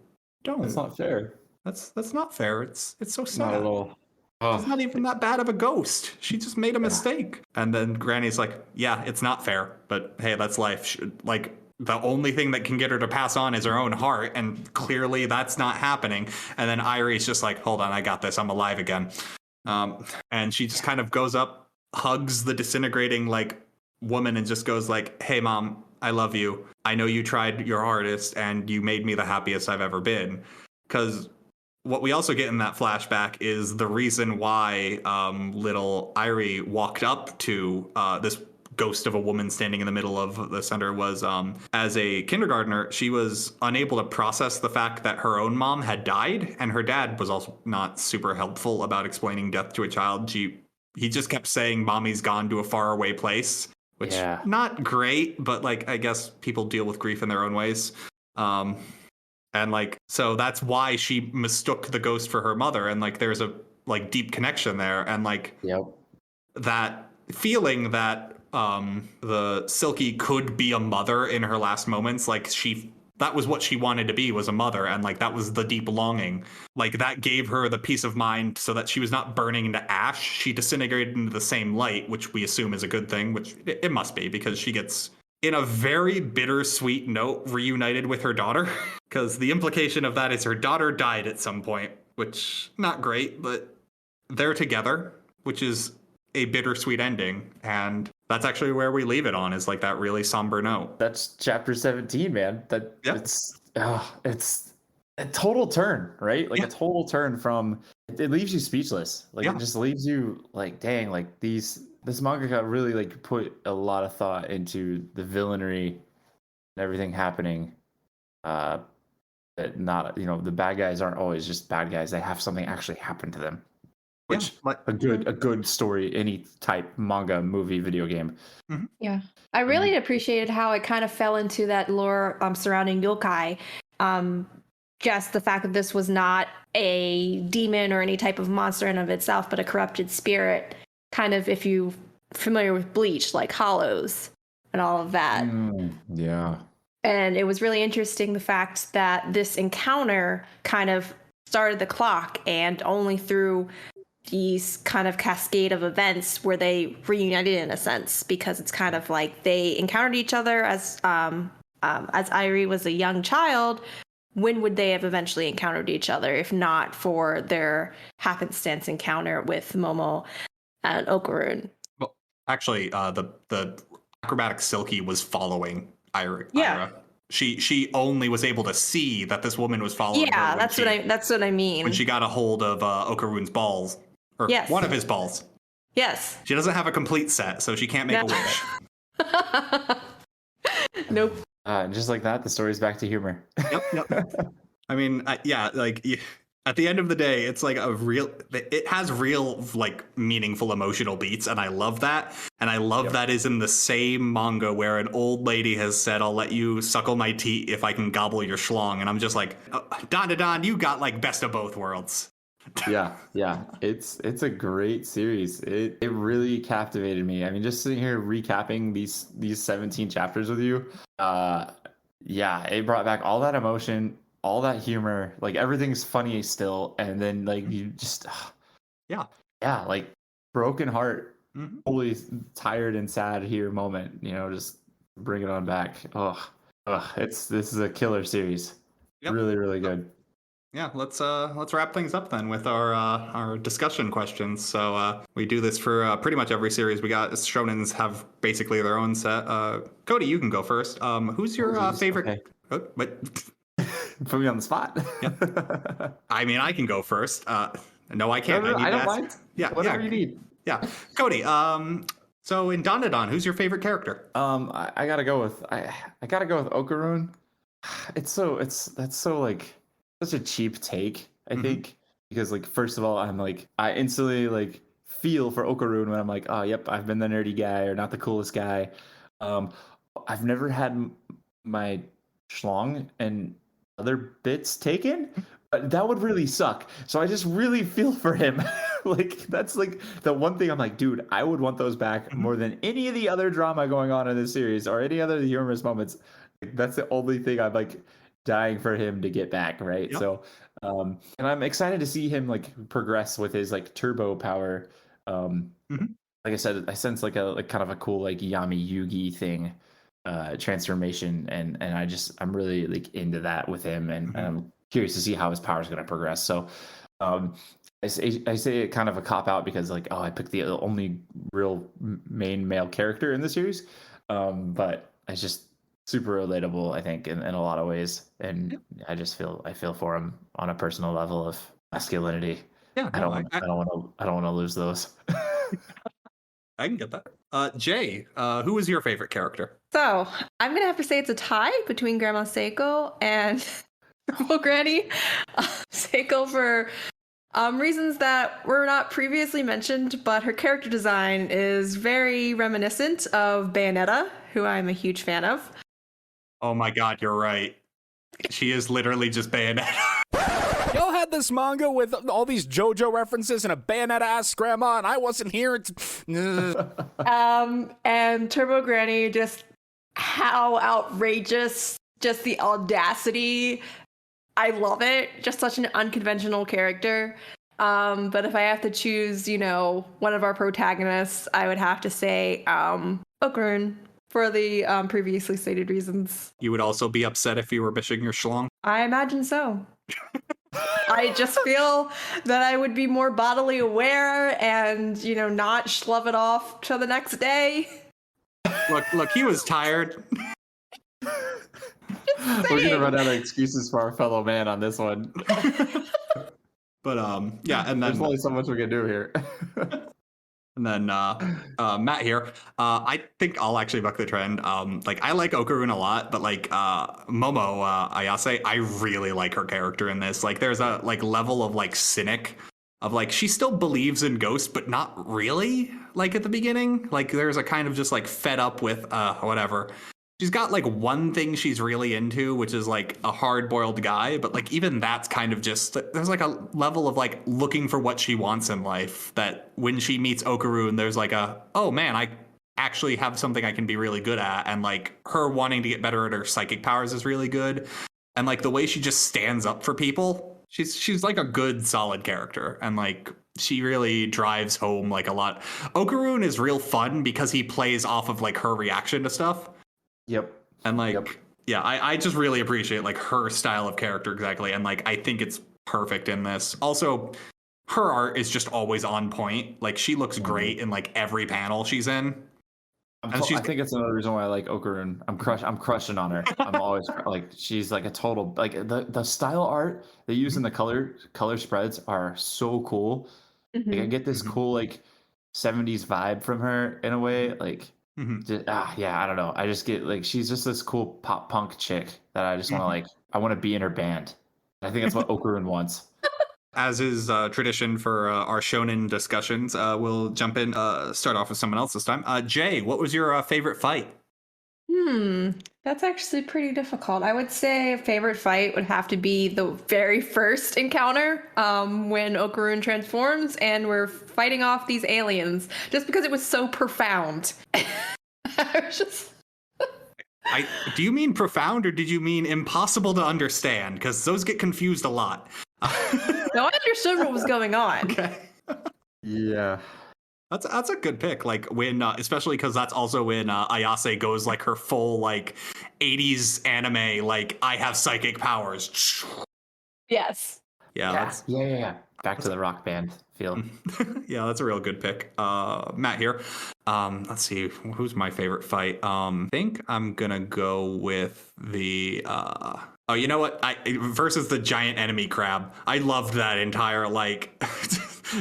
don't. That's not fair. That's not fair. It's so sad. Not at all. She's not even that bad of a ghost. She just made a mistake. And then Granny's like, yeah, it's not fair, but hey, that's life. Like the only thing that can get her to pass on is her own heart, and clearly that's not happening. And then Irie's just like, hold on, I got this. I'm alive again. And she just kind of goes up, hugs the disintegrating like woman, and just goes like, hey, Mom, I love you. I know you tried your hardest, and you made me the happiest I've ever been. Because what we also get in that flashback is the reason why little Irie walked up to this ghost of a woman standing in the middle of the center was as a kindergartner, she was unable to process the fact that her own mom had died, and her dad was also not super helpful about explaining death to a child. He just kept saying mommy's gone to a faraway place, which not great, but like I guess people deal with grief in their own ways. And like, so that's why she mistook the ghost for her mother. And like, there's a like deep connection there. And like that feeling that the Silky could be a mother in her last moments, like that was what she wanted to be, was a mother. And like, that was the deep longing. Like that gave her the peace of mind so that she was not burning into ash. She disintegrated into the same light, which we assume is a good thing, which it must be, because she gets, in a very bittersweet note, reunited with her daughter. Because the implication of that is her daughter died at some point, which not great, but they're together, which is a bittersweet ending. And that's actually where we leave it on, is like that really somber note. That's chapter 17, man. It's a total turn, right? Like a total turn from, it leaves you speechless. Like it just leaves you like, dang, like this mangaka really like put a lot of thought into the villainy and everything happening. That not, the bad guys aren't always just bad guys. They have something actually happen to them. Which a good story, any type manga, movie, video game. Mm-hmm. Yeah, I really appreciated how it kind of fell into that lore surrounding yokai. Just the fact that this was not a demon or any type of monster in of itself, but a corrupted spirit. Kind of, if you're familiar with Bleach, like Hollows. and all of that. Yeah. And it was really interesting the fact that this encounter kind of started the clock, and only through these kind of cascade of events where they reunited in a sense, because it's kind of like they encountered each other as Irie was a young child. When would they have eventually encountered each other if not for their happenstance encounter with Momo and Okarun? Well, actually, the acrobatic Silky was following Ira. Yeah. She only was able to see that this woman was following her. Yeah, that's what I mean. When she got a hold of Okarun's balls, or Yes. one of his balls. Yes. She doesn't have a complete set, so she can't make a wish. Nope. Just like that, the story's back to humor. Yep. I mean, yeah, like at the end of the day, it's like it has real, like, meaningful emotional beats, and I love that. And I love that is in the same manga where an old lady has said, "I'll let you suckle my teat if I can gobble your schlong." And I'm just like, Dandadan, you got like best of both worlds. Yeah. It's a great series. It really captivated me. I mean, just sitting here recapping these 17 chapters with you, it brought back all that emotion, all that humor, like everything's funny still, and then like you just like broken heart, totally tired and sad here moment, just bring it on back. This is a killer series. Really, really good. Yeah, let's wrap things up then with our discussion questions. So we do this for pretty much every series. We got Shonens have basically their own set. Kodie, you can go first. Who's your favorite? Okay. What? Put me on the spot. I mean, I can go first. No, I can't. I don't mind. Yeah, whatever you need. Yeah, Kodie. So in Dandadan, who's your favorite character? I gotta go with Okarun. That's so like such a cheap take, I think, because like first of all, I instantly like feel for Okarun when I'm like, oh yep, I've been the nerdy guy or not the coolest guy. I've never had my schlong and other bits taken, but that would really suck. So I just really feel for him. Like that's like the one thing I'm like, dude, I would want those back more than any of the other drama going on in this series or any other humorous moments. That's the only thing I'm like dying for him to get back, right? Yep. So and I'm excited to see him like progress with his like turbo power. Like I said, I sense like a kind of a cool like Yami Yugi thing transformation, and I'm really like into that with him, and I'm curious to see how his power is going to progress. So I say it kind of a cop out because like, I picked the only real main male character in the series, but it's just super relatable, I think, in a lot of ways, and I feel for him on a personal level of masculinity. Yeah, I don't want to lose those. I can get that. Jay, who is your favorite character? So I'm gonna have to say it's a tie between Grandma Seiko and Granny. Seiko for reasons that were not previously mentioned, but her character design is very reminiscent of Bayonetta, who I'm a huge fan of. Oh my god, you're right. She is literally just Bayonetta. Y'all had this manga with all these JoJo references and a Bayonetta-ass grandma, and I wasn't here. And Turbo Granny, just how outrageous, just the audacity. I love it. Just such an unconventional character. But if I have to choose, one of our protagonists, I would have to say Okarun for the previously stated reasons. You would also be upset if you were bishing your schlong? I imagine so. I just feel that I would be more bodily aware and, not schlub it off to the next day. Look, he was tired. We're gonna run out of excuses for our fellow man on this one. But and then there's only so much we can do here. And then Matt here. I think I'll actually buck the trend. I like Okarun a lot, but like Momo Ayase, I really like her character in this. Like there's a like level of like cynic of like she still believes in ghosts, but not really. Like at the beginning, like there's a kind of just like fed up with whatever. She's got like one thing she's really into, which is like a hard-boiled guy, but like even that's kind of just, there's like a level of like looking for what she wants in life that when she meets Okarun, there's like oh man, actually have something I can be really good at, and like her wanting to get better at her psychic powers is really good, and like the way she just stands up for people, she's like a good solid character, and like she really drives home like a lot. Okarun is real fun because he plays off of like her reaction to stuff. Yep. And like, Yep. yeah, I just really appreciate like her style of character exactly, and like I think it's perfect in this. Also, her art is just always on point. Like she looks great in like every panel she's in. And I think that's another reason why I like Okarun. I'm crushing on her. I'm always like, she's like a total, like the style art they use in the color spreads are so cool. Like I get this cool like 70s vibe from her in a way. Like yeah, I don't know. I just get like she's just this cool pop punk chick that I just want to like. I want to be in her band. I think that's what Okarun wants. As is tradition for our shonen discussions, we'll jump in, start off with someone else this time. Jay, what was your favorite fight? That's actually pretty difficult. I would say a favorite fight would have to be the very first encounter when Okarun transforms and we're fighting off these aliens, just because it was so profound. I was just... Do you mean profound or did you mean impossible to understand? Because those get confused a lot. No, I understood what was going on. Okay. Yeah. That's a good pick. Like when, especially because that's also when Ayase goes like her full like 80s anime, like I have psychic powers. Yes. Yeah. Back to the rock band feel. Yeah, that's a real good pick. Matt here. Let's see, who's my favorite fight? I think I'm gonna go with the oh, you know what? Versus the giant enemy crab. I loved that entire like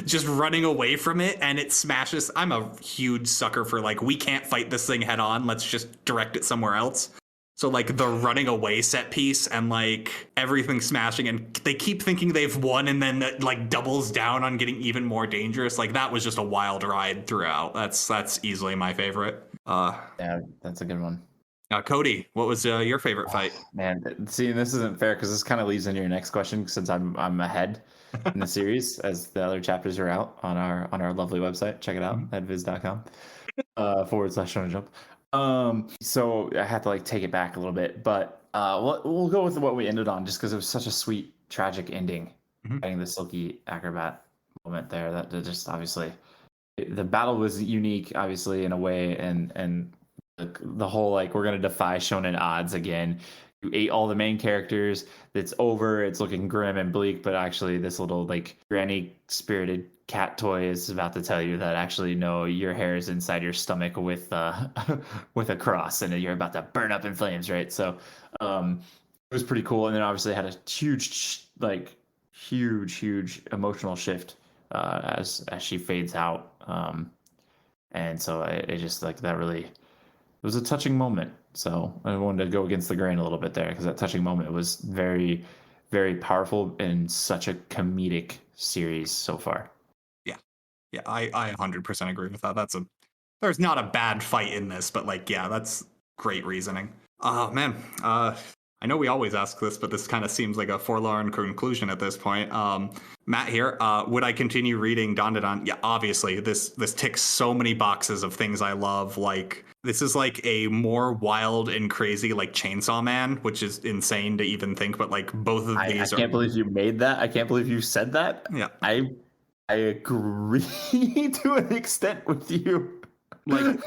just running away from it and it smashes. I'm a huge sucker for like we can't fight this thing head on. Let's just direct it somewhere else. So like the running away set piece and like everything smashing and they keep thinking they've won and then that like doubles down on getting even more dangerous. Like that was just a wild ride throughout. That's easily my favorite. Yeah, that's a good one. Kodie, what was your favorite fight? Man, see, this isn't fair because this kind of leads into your next question since I'm ahead in the series as the other chapters are out on our lovely website. Check it out at viz.com /Shonen Jump. So I had to like take it back a little bit, but we'll go with what we ended on just because it was such a sweet, tragic ending. Getting the silky acrobat moment there that just obviously the battle was unique, obviously in a way, and the whole like we're gonna defy shonen odds again. You ate all the main characters. It's over. It's looking grim and bleak, but actually this little like granny spirited cat toy is about to tell you that actually no, your hair is inside your stomach with with a cross and you're about to burn up in flames, right? So it was pretty cool. And then obviously it had a huge emotional shift as she fades out. And so it just like that really, it was a touching moment. So I wanted to go against the grain a little bit there because that touching moment was very, very powerful in such a comedic series so far. Yeah, I 100% agree with that. There's not a bad fight in this, but like, yeah, that's great reasoning. Oh man, I know we always ask this, but this kind of seems like a forlorn conclusion at this point. Matt here, would I continue reading Dandadan? Yeah, obviously, this ticks so many boxes of things I love. Like, this is like a more wild and crazy like Chainsaw Man, which is insane to even think, but like both of these I can't believe you made that. I can't believe you said that. Yeah. I agree to an extent with you. Like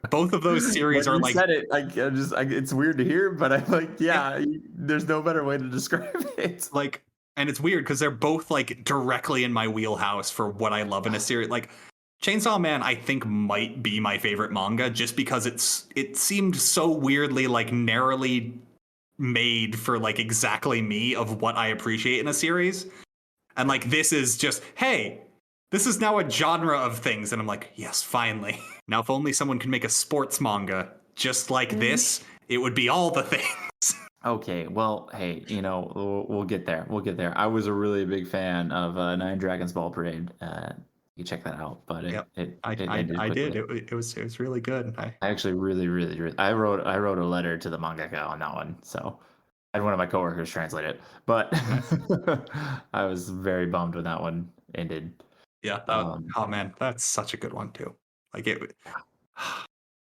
both of those series are like said it. It's weird to hear, but I'm like, yeah, there's no better way to describe it. Like, and it's weird because they're both like directly in my wheelhouse for what I love in a series. Like Chainsaw Man, I think might be my favorite manga just because it seemed so weirdly like narrowly made for like exactly me of what I appreciate in a series. And like this is just, hey, this is now a genre of things. And I'm like, yes, finally. Now, if only someone could make a sports manga just like this, it would be all the things. Okay, well, hey, we'll get there. We'll get there. I was a really big fan of Nine Dragons Ball Parade. You check that out, but I did. It was really good. I actually really I wrote a letter to the mangaka on that one, so I had one of my coworkers translate it, but I was very bummed when that one ended. Yeah. Oh man, that's such a good one too. Like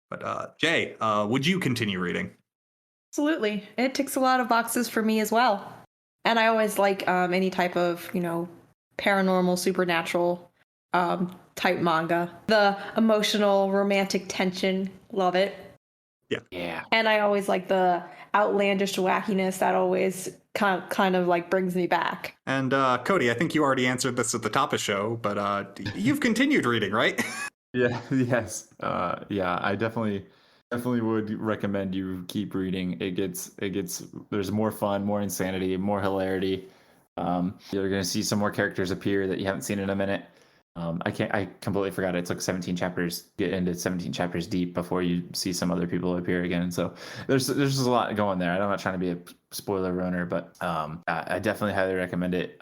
But Jay, would you continue reading? Absolutely. It ticks a lot of boxes for me as well. And I always like any type of, paranormal, supernatural type manga. The emotional, romantic tension, love it. Yeah. And I always like the outlandish wackiness that always kind of like brings me back. And Kodie, I think you already answered this at the top of the show, but you've continued reading, right? Yeah. Yes. Yeah. I definitely would recommend you keep reading. It gets. There's more fun, more insanity, more hilarity. You're gonna see some more characters appear that you haven't seen in a minute. I completely forgot it took 17 chapters get into 17 chapters deep before you see some other people appear again. So there's just a lot going there. I'm not trying to be a spoiler ruiner, but I definitely highly recommend it.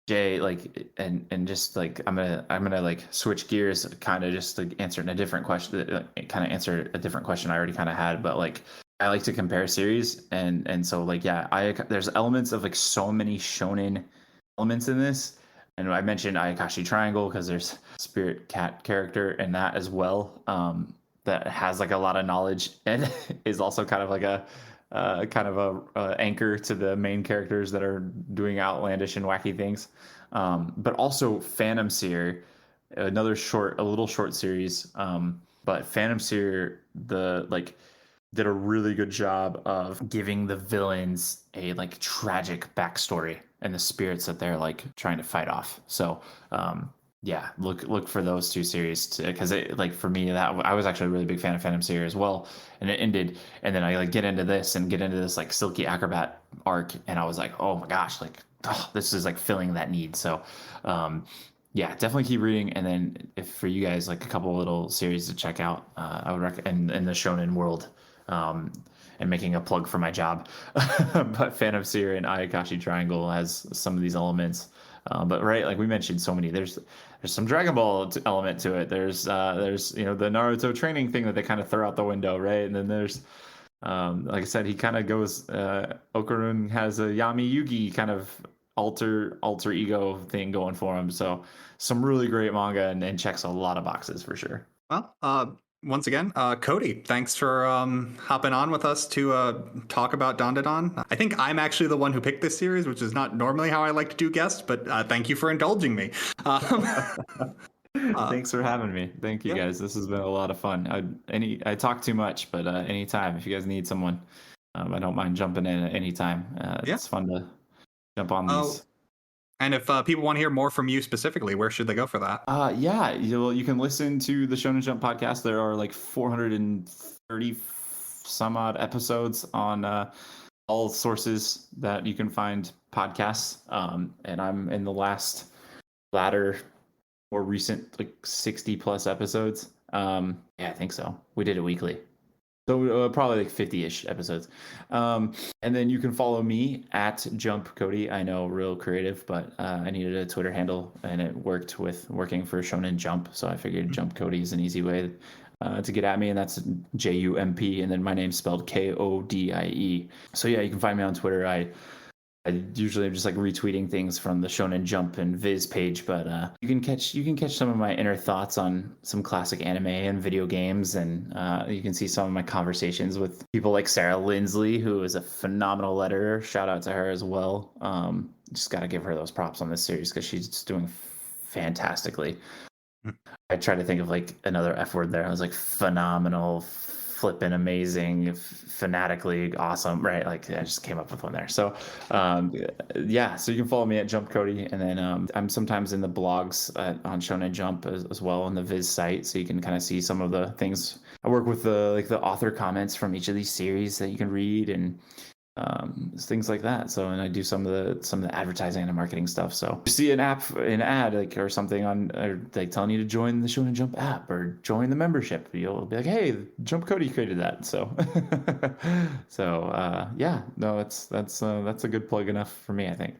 Jay, like, and just like I'm gonna like switch gears, kind of just like answer a different question, kind of answer a different question I already kind of had, but like I like to compare series, and so like there's elements of like so many shonen elements in this. And I mentioned Ayakashi Triangle because there's Spirit Cat character in that as well, that has like a lot of knowledge and is also kind of like a anchor to the main characters that are doing outlandish and wacky things. But also Phantom Seer, a little short series. But Phantom Seer, did a really good job of giving the villains a like tragic backstory and the spirits that they're like trying to fight off. So look for those two series because it like for me that I was actually a really big fan of Phantom Seer as well, and it ended, and then I like get into this like Silky Acrobat arc, and I was like, oh my gosh, like this is like filling that need. So definitely keep reading. And then if for you guys like a couple little series to check out, I would recommend in the shonen world. And making a plug for my job, but Phantom Seer and Ayakashi Triangle has some of these elements. But right, like we mentioned, so many. There's some Dragon Ball element to it. There's the Naruto training thing that they kind of throw out the window, right? And then there's like I said, he kind of goes. Okarun has a Yami Yugi kind of alter ego thing going for him. So some really great manga and checks a lot of boxes for sure. Well, once again, Kodie, thanks for hopping on with us to talk about Dandadan. I think I'm actually the one who picked this series, which is not normally how I like to do guests, but thank you for indulging me. Thanks for having me. Thank you, guys. This has been a lot of fun. I talk too much, but anytime, if you guys need someone, I don't mind jumping in at any time. It's fun to jump on these. And if people want to hear more from you specifically, where should they go for that? You can listen to the Shonen Jump podcast. There are like 430 some odd episodes on all sources that you can find podcasts. And I'm in the latter, more recent, like 60 plus episodes. I think so. We did it weekly. So probably like 50-ish episodes. And then you can follow me at JumpKodie. I know, real creative, but I needed a Twitter handle, and it worked with working for Shonen Jump. So I figured JumpKodie is an easy way to get at me, and that's JUMP, and then my name's spelled KODIE. So yeah, you can find me on Twitter. I usually am just like retweeting things from the Shonen Jump and Viz page, but you can catch some of my inner thoughts on some classic anime and video games, and you can see some of my conversations with people like Sarah Lindsley, who is a phenomenal letterer. Shout out to her as well. Just got to give her those props on this series because she's just doing fantastically. I tried to think of like another F word there. I was like phenomenal, flippin' amazing, fanatically awesome, right? Like I just came up with one there. So so you can follow me at JumpKodie, and then I'm sometimes in the blogs on Shonen Jump as well on the Viz site, so you can kind of see some of the things. I work with the author comments from each of these series that you can read, and things like that. So, and I do some of the advertising and marketing stuff. So you see an ad like or something on, or like telling you to join the Shonen Jump app or join the membership, you'll be like, hey, JumpKodie created that. So that's a good plug enough for me, I think.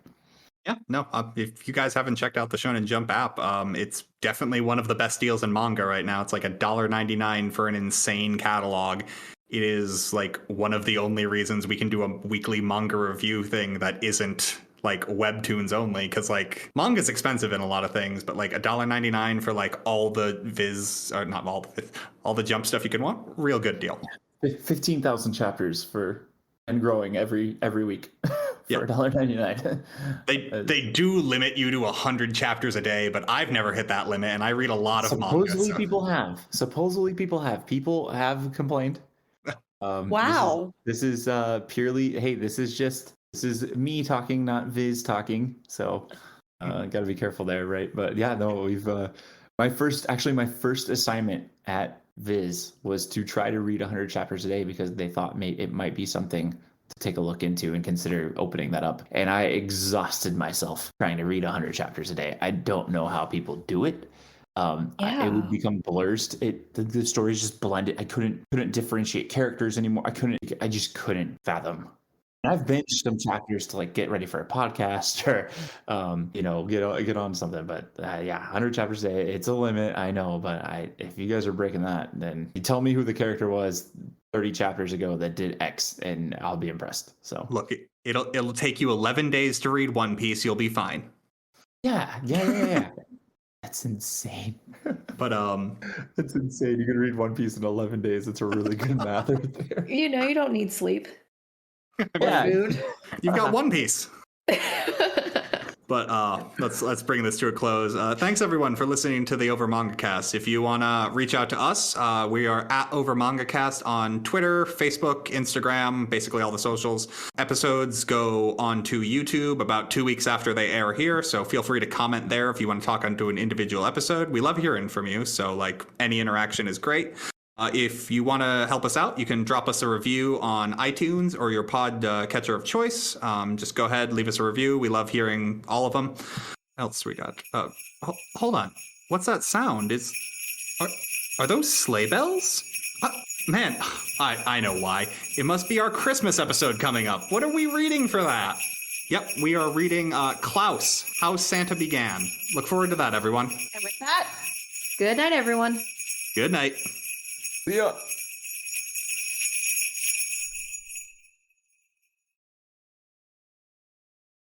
Yeah, no, if you guys haven't checked out the Shonen Jump app, it's definitely one of the best deals in manga right now. It's like $1.99 for an insane catalog. It is like one of the only reasons we can do a weekly manga review thing that isn't like webtoons only, because like manga's expensive in a lot of things, but like $1.99 for like all the Viz, or not all the Jump stuff you can want, real good deal. 15,000 chapters and growing every week for $1.99. They do limit you to 100 chapters a day, but I've never hit that limit, and I read a lot of manga. Supposedly people have. People have complained. Wow. This is purely, hey, this is me talking, not Viz talking. So got to be careful there, right? But yeah, no, we've my first assignment at Viz was to try to read 100 chapters a day because they thought it might be something to take a look into and consider opening that up. And I exhausted myself trying to read 100 chapters a day. I don't know how people do it. It would become blurs. The stories just blended. I couldn't differentiate characters anymore. I just couldn't fathom. And I've binged some chapters to like get ready for a podcast or, get on something. But 100 chapters a day, it's a limit. I know, but if you guys are breaking that, then you tell me who the character was 30 chapters ago that did X, and I'll be impressed. So look, it'll take you 11 days to read One Piece. You'll be fine. Yeah. That's insane. But that's insane. You can read One Piece in 11 days. It's a really good math right there. You don't need sleep. Yeah. Food. You've got One Piece. But let's bring this to a close. Thanks everyone for listening to the OverMangaCast. If you want to reach out to us, we are at OverMangaCast on Twitter, Facebook, Instagram, basically all the socials. Episodes go onto YouTube about 2 weeks after they air here, so feel free to comment there if you want to talk onto an individual episode. We love hearing from you, so like any interaction is great. If you want to help us out, you can drop us a review on iTunes or your pod catcher of choice. Just go ahead, leave us a review. We love hearing all of them. What else we got? Hold on. What's that sound? Are those sleigh bells? Man, I know why. It must be our Christmas episode coming up. What are we reading for that? Yep, we are reading Klaus, How Santa Began. Look forward to that, everyone. And with that, good night, everyone. Good night. See ya.